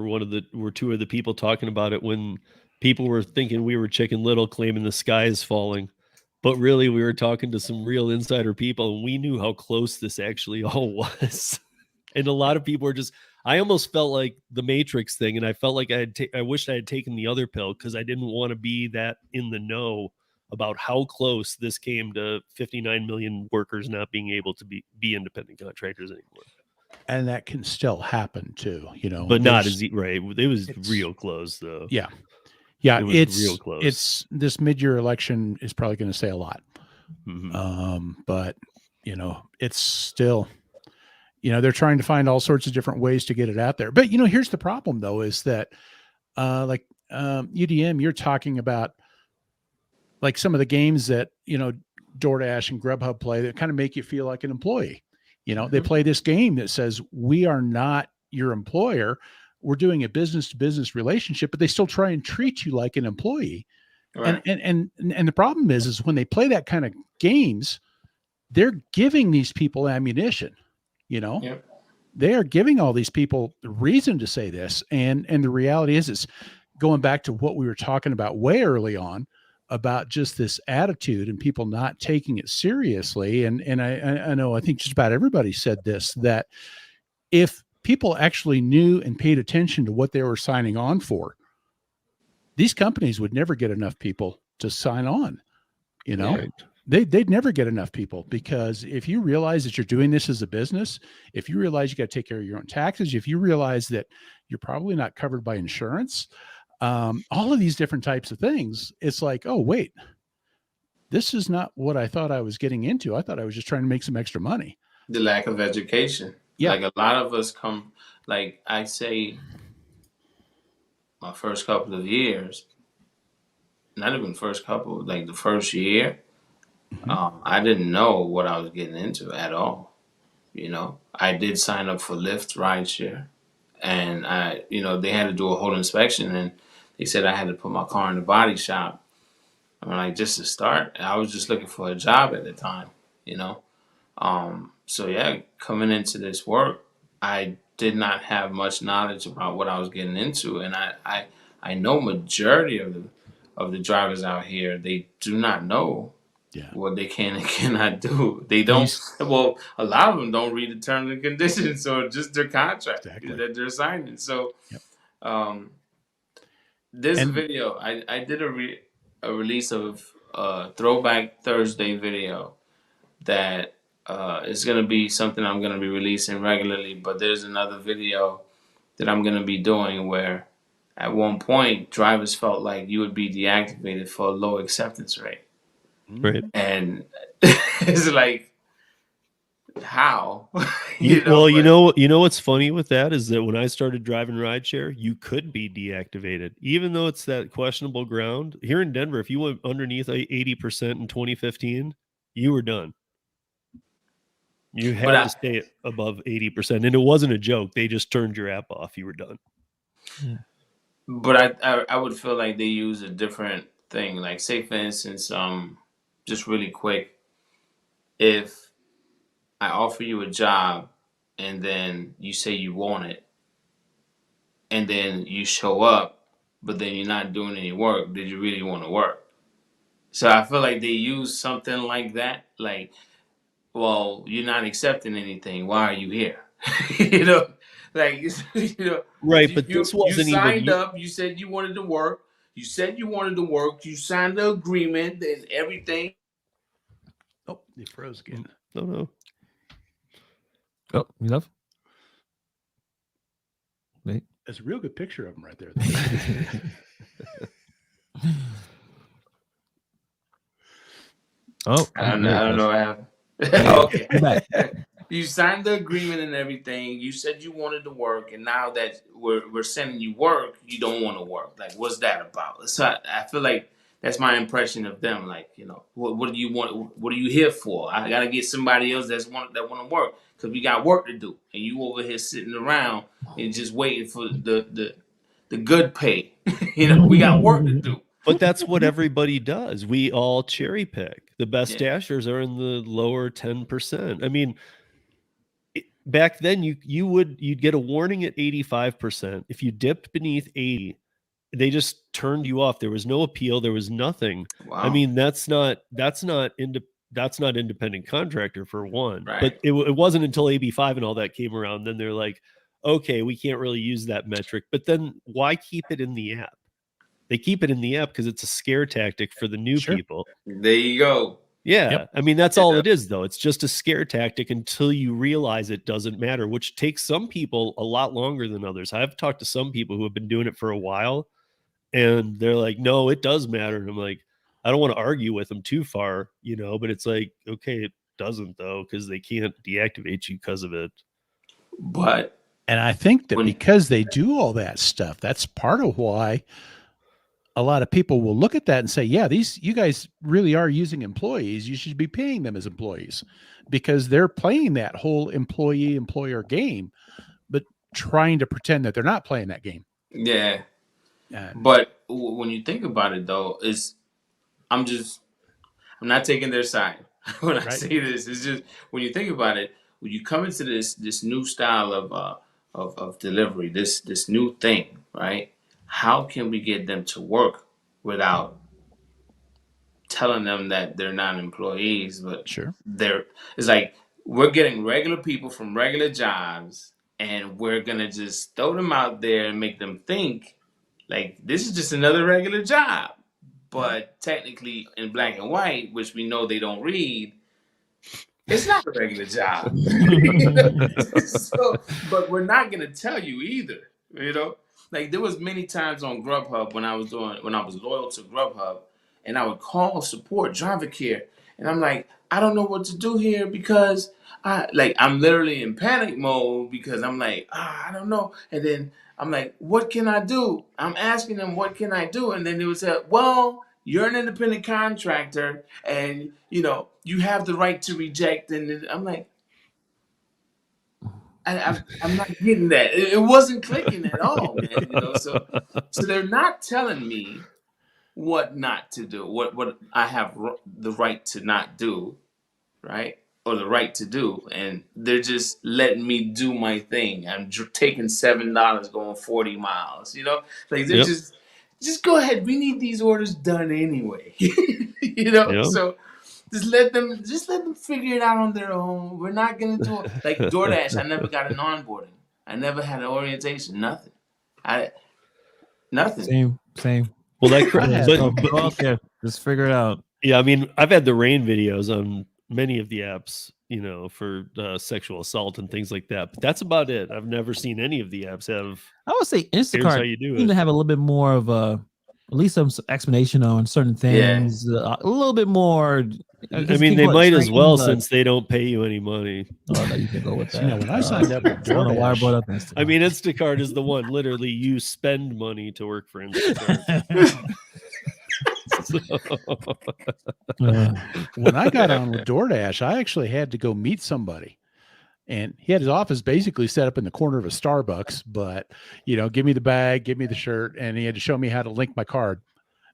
were 2 of the people talking about it when people were thinking we were Chicken Little, claiming the sky is falling. But really, we were talking to some real insider people, and we knew how close this actually all was. And a lot of people were I almost felt like the Matrix thing, and I felt like I wished I had taken the other pill, because I didn't want to be that in the know about how close this came to 59 million workers not being able to be independent contractors anymore. And that can still happen too, But not as right. It was real close though. Yeah. Yeah, it's real close. It's this mid-year election is probably going to say a lot. Mm-hmm. But it's still, they're trying to find all sorts of different ways to get it out there. But here's the problem though, is that UDM, you're talking about like some of the games that DoorDash and GrubHub play that kind of make you feel like an employee. They play this game that says, we are not your employer. We're doing a business to business relationship, but they still try and treat you like an employee. Right. And the problem is when they play that kind of games, they're giving these people ammunition, Yep. They are giving all these people the reason to say this. And the reality is going back to what we were talking about way early on about just this attitude and people not taking it seriously. And I know, I think just about everybody said this, that if people actually knew and paid attention to what they were signing on for, these companies would never get enough people to sign on. Right. They'd never get enough people, because if you realize that you're doing this as a business, if you realize you got to take care of your own taxes, if you realize that you're probably not covered by insurance, all of these different types of things, it's like, oh, wait, this is not what I thought I was getting into. I thought I was just trying to make some extra money. The lack of education. Yeah. Like a lot of us come, like I say, my first couple of years, not even first couple, like the first year, I didn't know what I was getting into at all. You know, I did sign up for Lyft rideshare, and they had to do a whole inspection, and they said I had to put my car in the body shop. I'm like, just to start, I was just looking for a job at the time, you know. So yeah, coming into this work, I did not have much knowledge about what I was getting into, and I know majority of the drivers out here, they do not know Yeah. what they can and cannot do. They You don't. s- Well, a lot of them don't read the terms and conditions or just their contract Exactly. that they're signing. So, Yep. this And- video, I did a release of a Throwback Thursday video that is going to be something I'm going to be releasing regularly. But there's another video that I'm going to be doing where at one point drivers felt like you would be deactivated for a low acceptance rate. Right. And it's like, how? You know what's funny with that is that when I started driving rideshare, you could be deactivated, even though it's that questionable ground. Here in Denver, if you went underneath 80% in 2015, you were done. You had to stay above 80%, and it wasn't a joke. They just turned your app off. You were done. But I would feel like they use a different thing. Like, say for instance, just really quick, if I offer you a job and then you say you want it, and then you show up, but then you're not doing any work, did you really want to work? So I feel like they use something like that. Like, well, you're not accepting anything. Why are you here? you know, like, Right, but this wasn't you signed even up. You said you wanted to work. You said you wanted to work. You signed the agreement and everything. Oh, they froze again. No. Oh, you love? Wait. There's a real good picture of them right there. Oh, I don't know what happened. Okay. You signed the agreement and everything. You said you wanted to work, and now that we're sending you work, you don't want to work. Like, what's that about? So I feel like that's my impression of them. Like, what do you want? What are you here for? I gotta get somebody else that want to work because we got work to do, and you over here sitting around and just waiting for the good pay. We got work to do. But that's what everybody does. We all cherry pick. The best dashers are in the lower 10%. I mean, back then you'd get a warning at 85%. If you dipped beneath 80, they just turned you off. There was no appeal. There was nothing. Wow. I mean, that's not independent contractor for one. Right. But it wasn't until AB5 and all that came around. Then they're like, okay, we can't really use that metric. But then why keep it in the app? They keep it in the app because it's a scare tactic for the new people. There you go. Yeah. Yep. I mean, that's all it is, though. It's just a scare tactic until you realize it doesn't matter, which takes some people a lot longer than others. I've talked to some people who have been doing it for a while, and they're like, no, it does matter. And I'm like, I don't want to argue with them too far, but it's like, okay, it doesn't, though, because they can't deactivate you because of it. But And I think that because they do all that stuff, that's part of why a lot of people will look at that and say, yeah, you guys really are using employees. You should be paying them as employees because they're playing that whole employee-employer game, but trying to pretend that they're not playing that game. Yeah. But when you think about it, though, I'm not taking their side when I say this. It's just when you think about it, when you come into this new style of delivery, this new thing, right? How can we get them to work without telling them that they're not employees? But sure, it's like we're getting regular people from regular jobs, and we're gonna just throw them out there and make them think like this is just another regular job. But technically, in black and white, which we know they don't read, it's not a regular job. But we're not gonna tell you either. Like there was many times on GrubHub when I was loyal to GrubHub, and I would call support driver care, and I'm like, I don't know what to do here because I'm literally in panic mode because I'm like, I don't know, and then I'm like, what can I do? I'm asking them, what can I do? And then they would say, well, you're an independent contractor, and you have the right to reject, and I'm like, I'm not getting that. It wasn't clicking at all, man. So they're not telling me what not to do, what I have the right to not do, right? Or the right to do, and they're just letting me do my thing. I'm taking $7 going 40 miles. Like they're just go ahead. We need these orders done anyway. So just let them figure it out on their own. We're not gonna do it like DoorDash. I never got an onboarding. I never had an orientation. Nothing. Nothing. Same. Well, Go out there, just figure it out. Yeah, I mean, I've had the rain videos on many of the apps, for sexual assault and things like that. But that's about it. I've never seen any of the apps have. I would say Here's how Instacart you do need it. to have a little bit more of at least some explanation on certain things. A little bit more. I mean, they might as well since they don't pay you any money. Oh, no, you can go with that. When I signed up with I don't know why I brought DoorDash, up Instacart. I mean, Instacart is the one. Literally, you spend money to work for Instacart. when I got on with DoorDash, I actually had to go meet somebody. And he had his office basically set up in the corner of a Starbucks, but give me the bag, give me the shirt, and he had to show me how to link my card.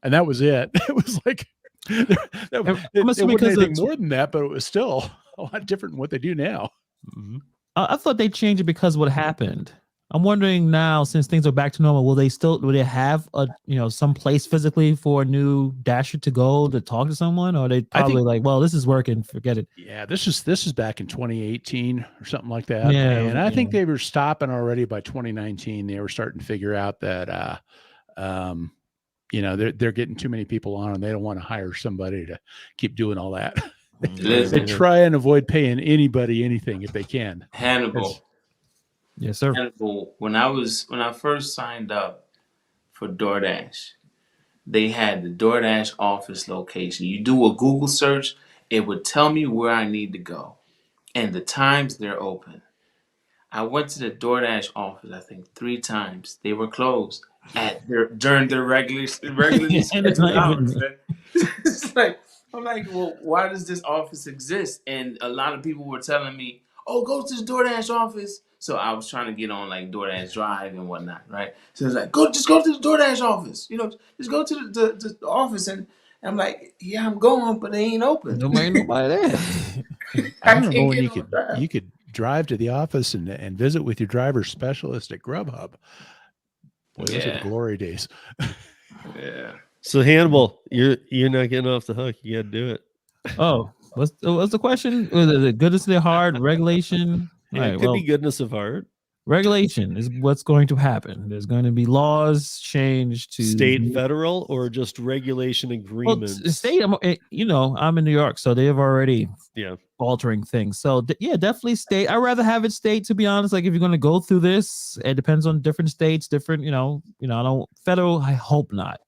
And that was it. It was like it wasn't anything more than that, but it was still a lot different than what they do now. Mm-hmm. I thought they changed it because of what happened. I'm wondering now, since things are back to normal, will they have some place physically for a new Dasher to go to talk to someone, or are they probably like, well, this is working, forget it. Yeah, this is back in 2018 or something like that. Yeah, and I think they were stopping already by 2019. They were starting to figure out that they're getting too many people on, and they don't want to hire somebody to keep doing all that. They try and avoid paying anybody anything if they can. Hannibal. Yes, sir. Hannibal, when I first signed up for DoorDash, they had the DoorDash office location. You do a Google search, it would tell me where I need to go and the times they're open. I went to the DoorDash office, I think 3 times. They were closed during their regularly scheduled hours. It's like, I'm like, well, why does this office exist? And a lot of people were telling me, oh, go to the DoorDash office. So I was trying to get on like DoorDash Drive and whatnot, right? So it's like, just go to the DoorDash office. Just go to the office. And I'm like, yeah, I'm going, but they ain't open. Nobody there. I remember when you could drive to the office and visit with your driver specialist at GrubHub. Boy, those are the glory days. Yeah. So Hannibal, you're not getting off the hook. You got to do it. Oh, what's the question? Was it goodness of the heart, regulation? Yeah, it could be goodness of heart. Regulation is what's going to happen. There's going to be laws changed to state and federal, or just regulation agreements. Well, state, I'm in New York, so they have already altering things. So definitely state. I'd rather have it state, to be honest. Like if you're going to go through this, it depends on different states, different. I don't federal. I hope not.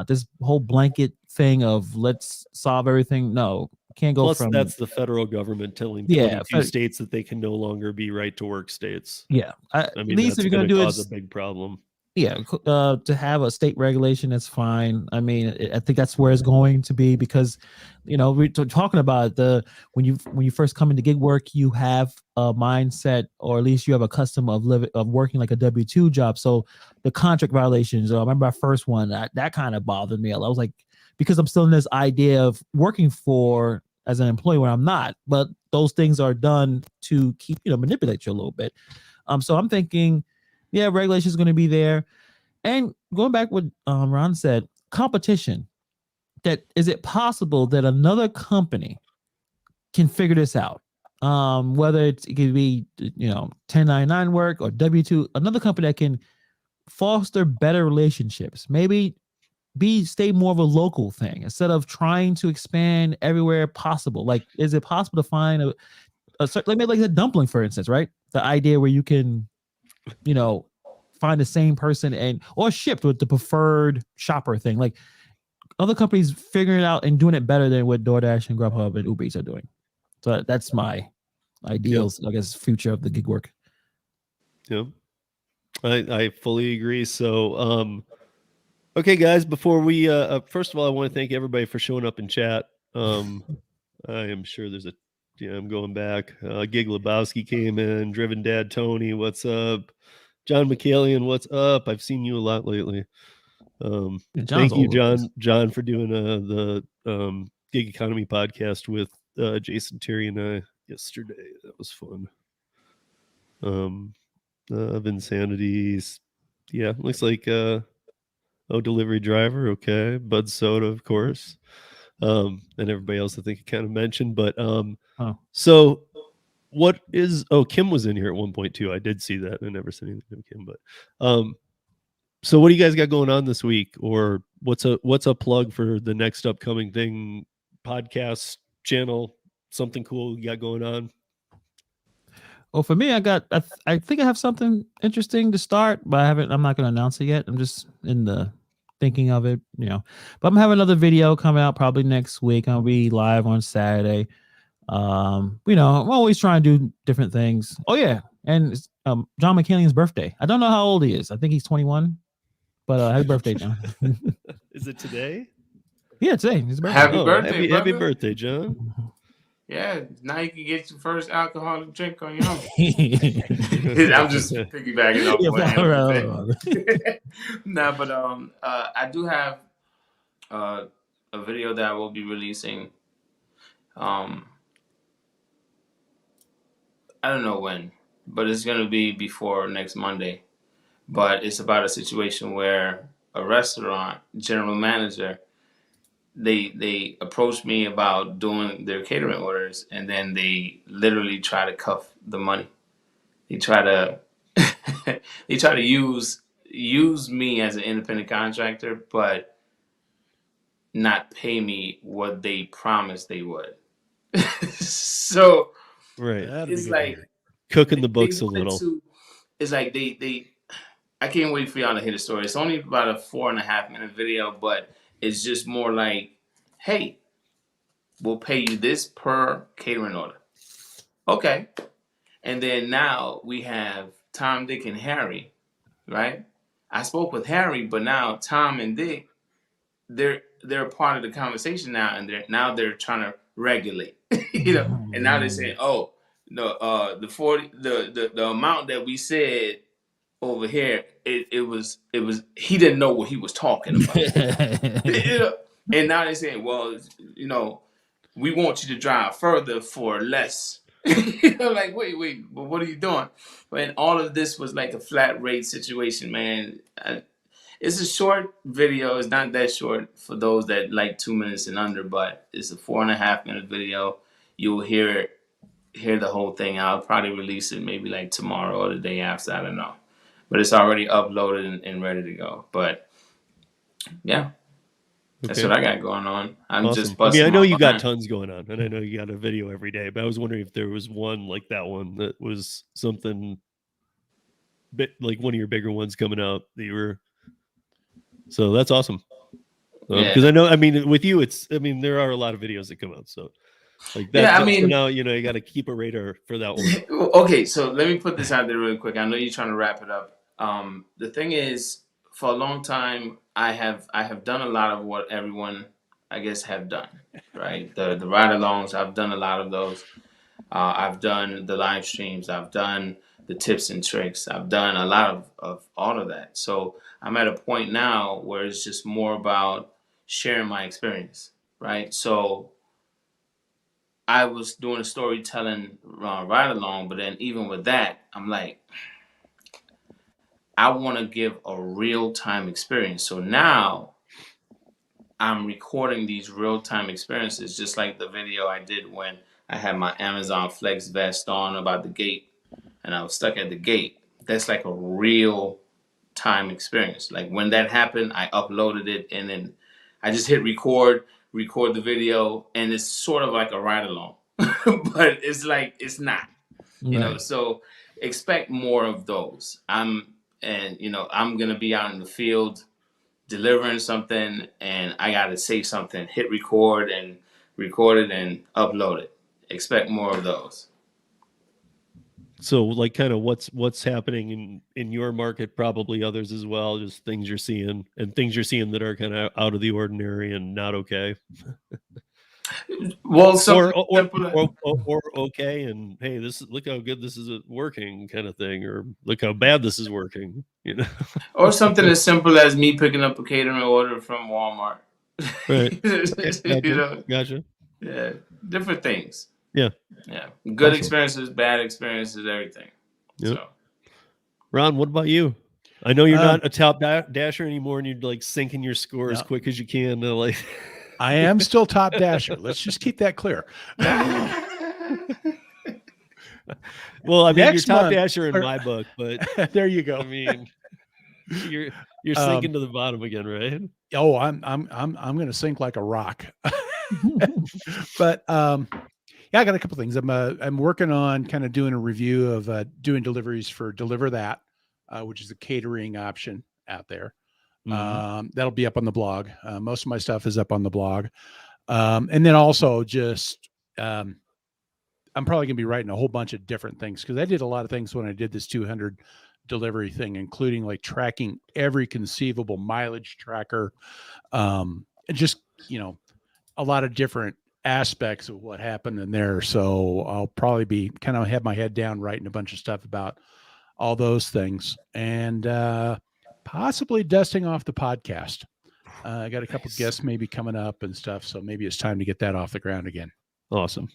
This whole blanket thing of let's solve everything. No. Can't go. Plus, that's the federal government telling 22 states that they can no longer be right to work states. Yeah, I mean, at least if you're going to do cause a big problem. Yeah, to have a state regulation, that's fine. I mean, I think that's where it's going to be because, we're talking about when you first come into gig work, you have a mindset, or at least you have a custom of working like a W-2 job. So the contract violations. I remember our first one that kind of bothered me. I was like, because I'm still in this idea of working as an employee when I'm not, but those things are done to keep, manipulate you a little bit. So I'm thinking, regulation is going to be there. And going back what Ron said, competition. Is it possible that another company can figure this out? Whether it could be, 1099 work or W-2, another company that can foster better relationships, maybe stay more of a local thing instead of trying to expand everywhere possible. Like, is it possible to find like a dumpling, for instance, right? The idea where you can, find the same person or shipped with the preferred shopper thing. Like other companies figuring it out and doing it better than what DoorDash and GrubHub and UberEats are doing. So that's my ideals, I guess, future of the gig work. Yeah, I fully agree. So, okay, guys, before we, first of all, I want to thank everybody for showing up in chat. I am sure there's a. Yeah, I'm going back. Gig Lebowski came in. Driven Dad Tony, what's up? John McCallion, what's up? I've seen you a lot lately. Yeah, Thank you, all over this. John, for doing the Gig Economy podcast with Jason Terry and I yesterday. That was fun. Of Insanities. Yeah, looks like delivery driver, okay. Bud Soda, of course. And everybody else I think I kind of mentioned. But so what is Kim was in here at one point too. I did see that. I never said anything to Kim, but so what do you guys got going on this week? Or what's a plug for the next upcoming thing, podcast channel, something cool you got going on? Well, for me, I think I have something interesting to start, but I'm not going to announce it yet. I'm just in the thinking of it, but I'm having another video coming out probably next week. I'll be live on Saturday. I'm always trying to do different things. Oh yeah. And it's John McCallian's birthday. I don't know how old he is. I think he's 21, but happy birthday, John. Is it today? Yeah, today. His birthday. Happy birthday, John. Yeah, now you can get your first alcoholic drink on your own. I'm just piggybacking off what Hannibal said. No, but I do have a video that I will be releasing. I don't know when, but it's gonna be before next Monday. But it's about a situation where a restaurant general manager, they approached me about doing their catering orders, and then they literally try to cuff the money. They try to use me as an independent contractor, but not pay me what they promised they would. So right, it's like cooking the books a little. It's like they I can't wait for y'all to hear the story. It's only about a 4.5 minute video, but it's just more like, hey, we'll pay you this per catering order. Okay. And then now we have Tom, Dick, and Harry, right? I spoke with Harry, but now Tom and Dick, they're a part of the conversation now, and they're trying to regulate, And now they're saying, oh, the amount that we said over here, it was he didn't know what he was talking about. And now they're saying, well, we want you to drive further for less. Like, wait, but what are you doing? And all of this was like a flat rate situation, man. It's a short video. It's not that short for those that like 2 minutes and under, but it's a 4.5 minute video. You'll hear the whole thing. I'll probably release it maybe like tomorrow or the day after. I don't know. But it's already uploaded and ready to go. But yeah, that's what I got going on. I'm awesome. just busting. I know you got tons going on, and I know you got a video every day. But I was wondering if there was one like that one that was something bit like one of your bigger ones coming out that you were. So that's awesome. Because I know, with you, there are a lot of videos that come out. So like that. Yeah, now you got to keep a radar for that one. Okay, so let me put this out there really quick. I know you're trying to wrap it up. The thing is, for a long time, I have done a lot of what everyone, I guess, have done, right? The ride-alongs, I've done a lot of those. I've done the live streams. I've done the tips and tricks. I've done a lot of all of that. So I'm at a point now where it's just more about sharing my experience, right? So I was doing a storytelling ride-along, but then even with that, I'm like, I want to give a real-time experience. So now I'm recording these real-time experiences, just like the video I did when I had my Amazon Flex vest on about the gate and I was stuck at the gate. That's like a real-time experience. Like when that happened, I uploaded it and then I just hit record the video, and it's sort of like a ride-along. But it's like, it's not, so expect more of those. I'm going to be out in the field delivering something, and I got to say something, hit record and record it and upload it. Expect more of those. So like kind of what's happening in your market, probably others as well, just things you're seeing that are kind of out of the ordinary and not okay. Well, or something or, simple. or okay, and hey, look how good this is working, kind of thing, or look how bad this is working. Or something as simple as me picking up a catering order from Walmart. Right. Okay. You Gotcha. know, Gotcha. yeah, different things. Yeah. Yeah, good Awesome. experiences, bad experiences, everything. Yep. So, Ron, what about you? I know you're not a top dasher anymore, and you're like sinking your score as quick as you can. Like, I am still top dasher. Let's just keep that clear. well, I mean, Next you're top month- dasher in my book, but there you go. I mean, you're sinking to the bottom again, right? Oh, I'm going to sink like a rock. But yeah, I got a couple things. I'm working on kind of doing a review of doing deliveries for Deliver That, which is a catering option out there. That'll be up on the blog. Most of my stuff is up on the blog. And then also just I'm probably going to be writing a whole bunch of different things because I did a lot of things when I did this 200 delivery thing, including like tracking every conceivable mileage tracker, and just, a lot of different aspects of what happened in there. So I'll probably be kind of have my head down writing a bunch of stuff about all those things and possibly dusting off the podcast. I got a couple guests maybe coming up and stuff. So maybe it's time to get that off the ground again. Awesome.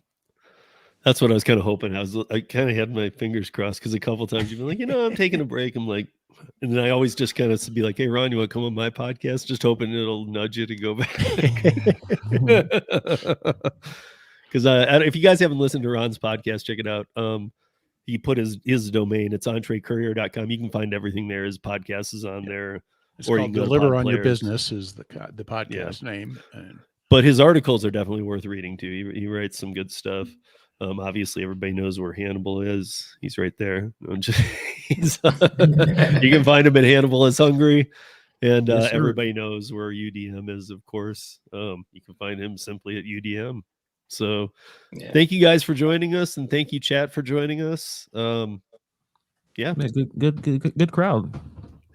That's what I was kind of hoping. I kind of had my fingers crossed because a couple of times you've been like, I'm taking a break. I'm like, and then I always just kind of be like, hey, Ron, you want to come on my podcast? Just hoping it'll nudge you to go back. Because if you guys haven't listened to Ron's podcast, check it out. He put his domain. It's entrecourier.com. You can find everything there. His podcast is on there. It's or called you can Deliver on Your Business is the podcast name. But his articles are definitely worth reading too. He writes some good stuff. Obviously, everybody knows where Hannibal is. He's right there. You can find him at Hannibal is Hungry. And Yes, sir. everybody knows where UDM is, of course. You can find him simply at UDM. So thank you guys for joining us. And thank you, chat, for joining us. Yeah. Good crowd.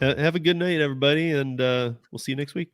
Have a good night, everybody. And we'll see you next week.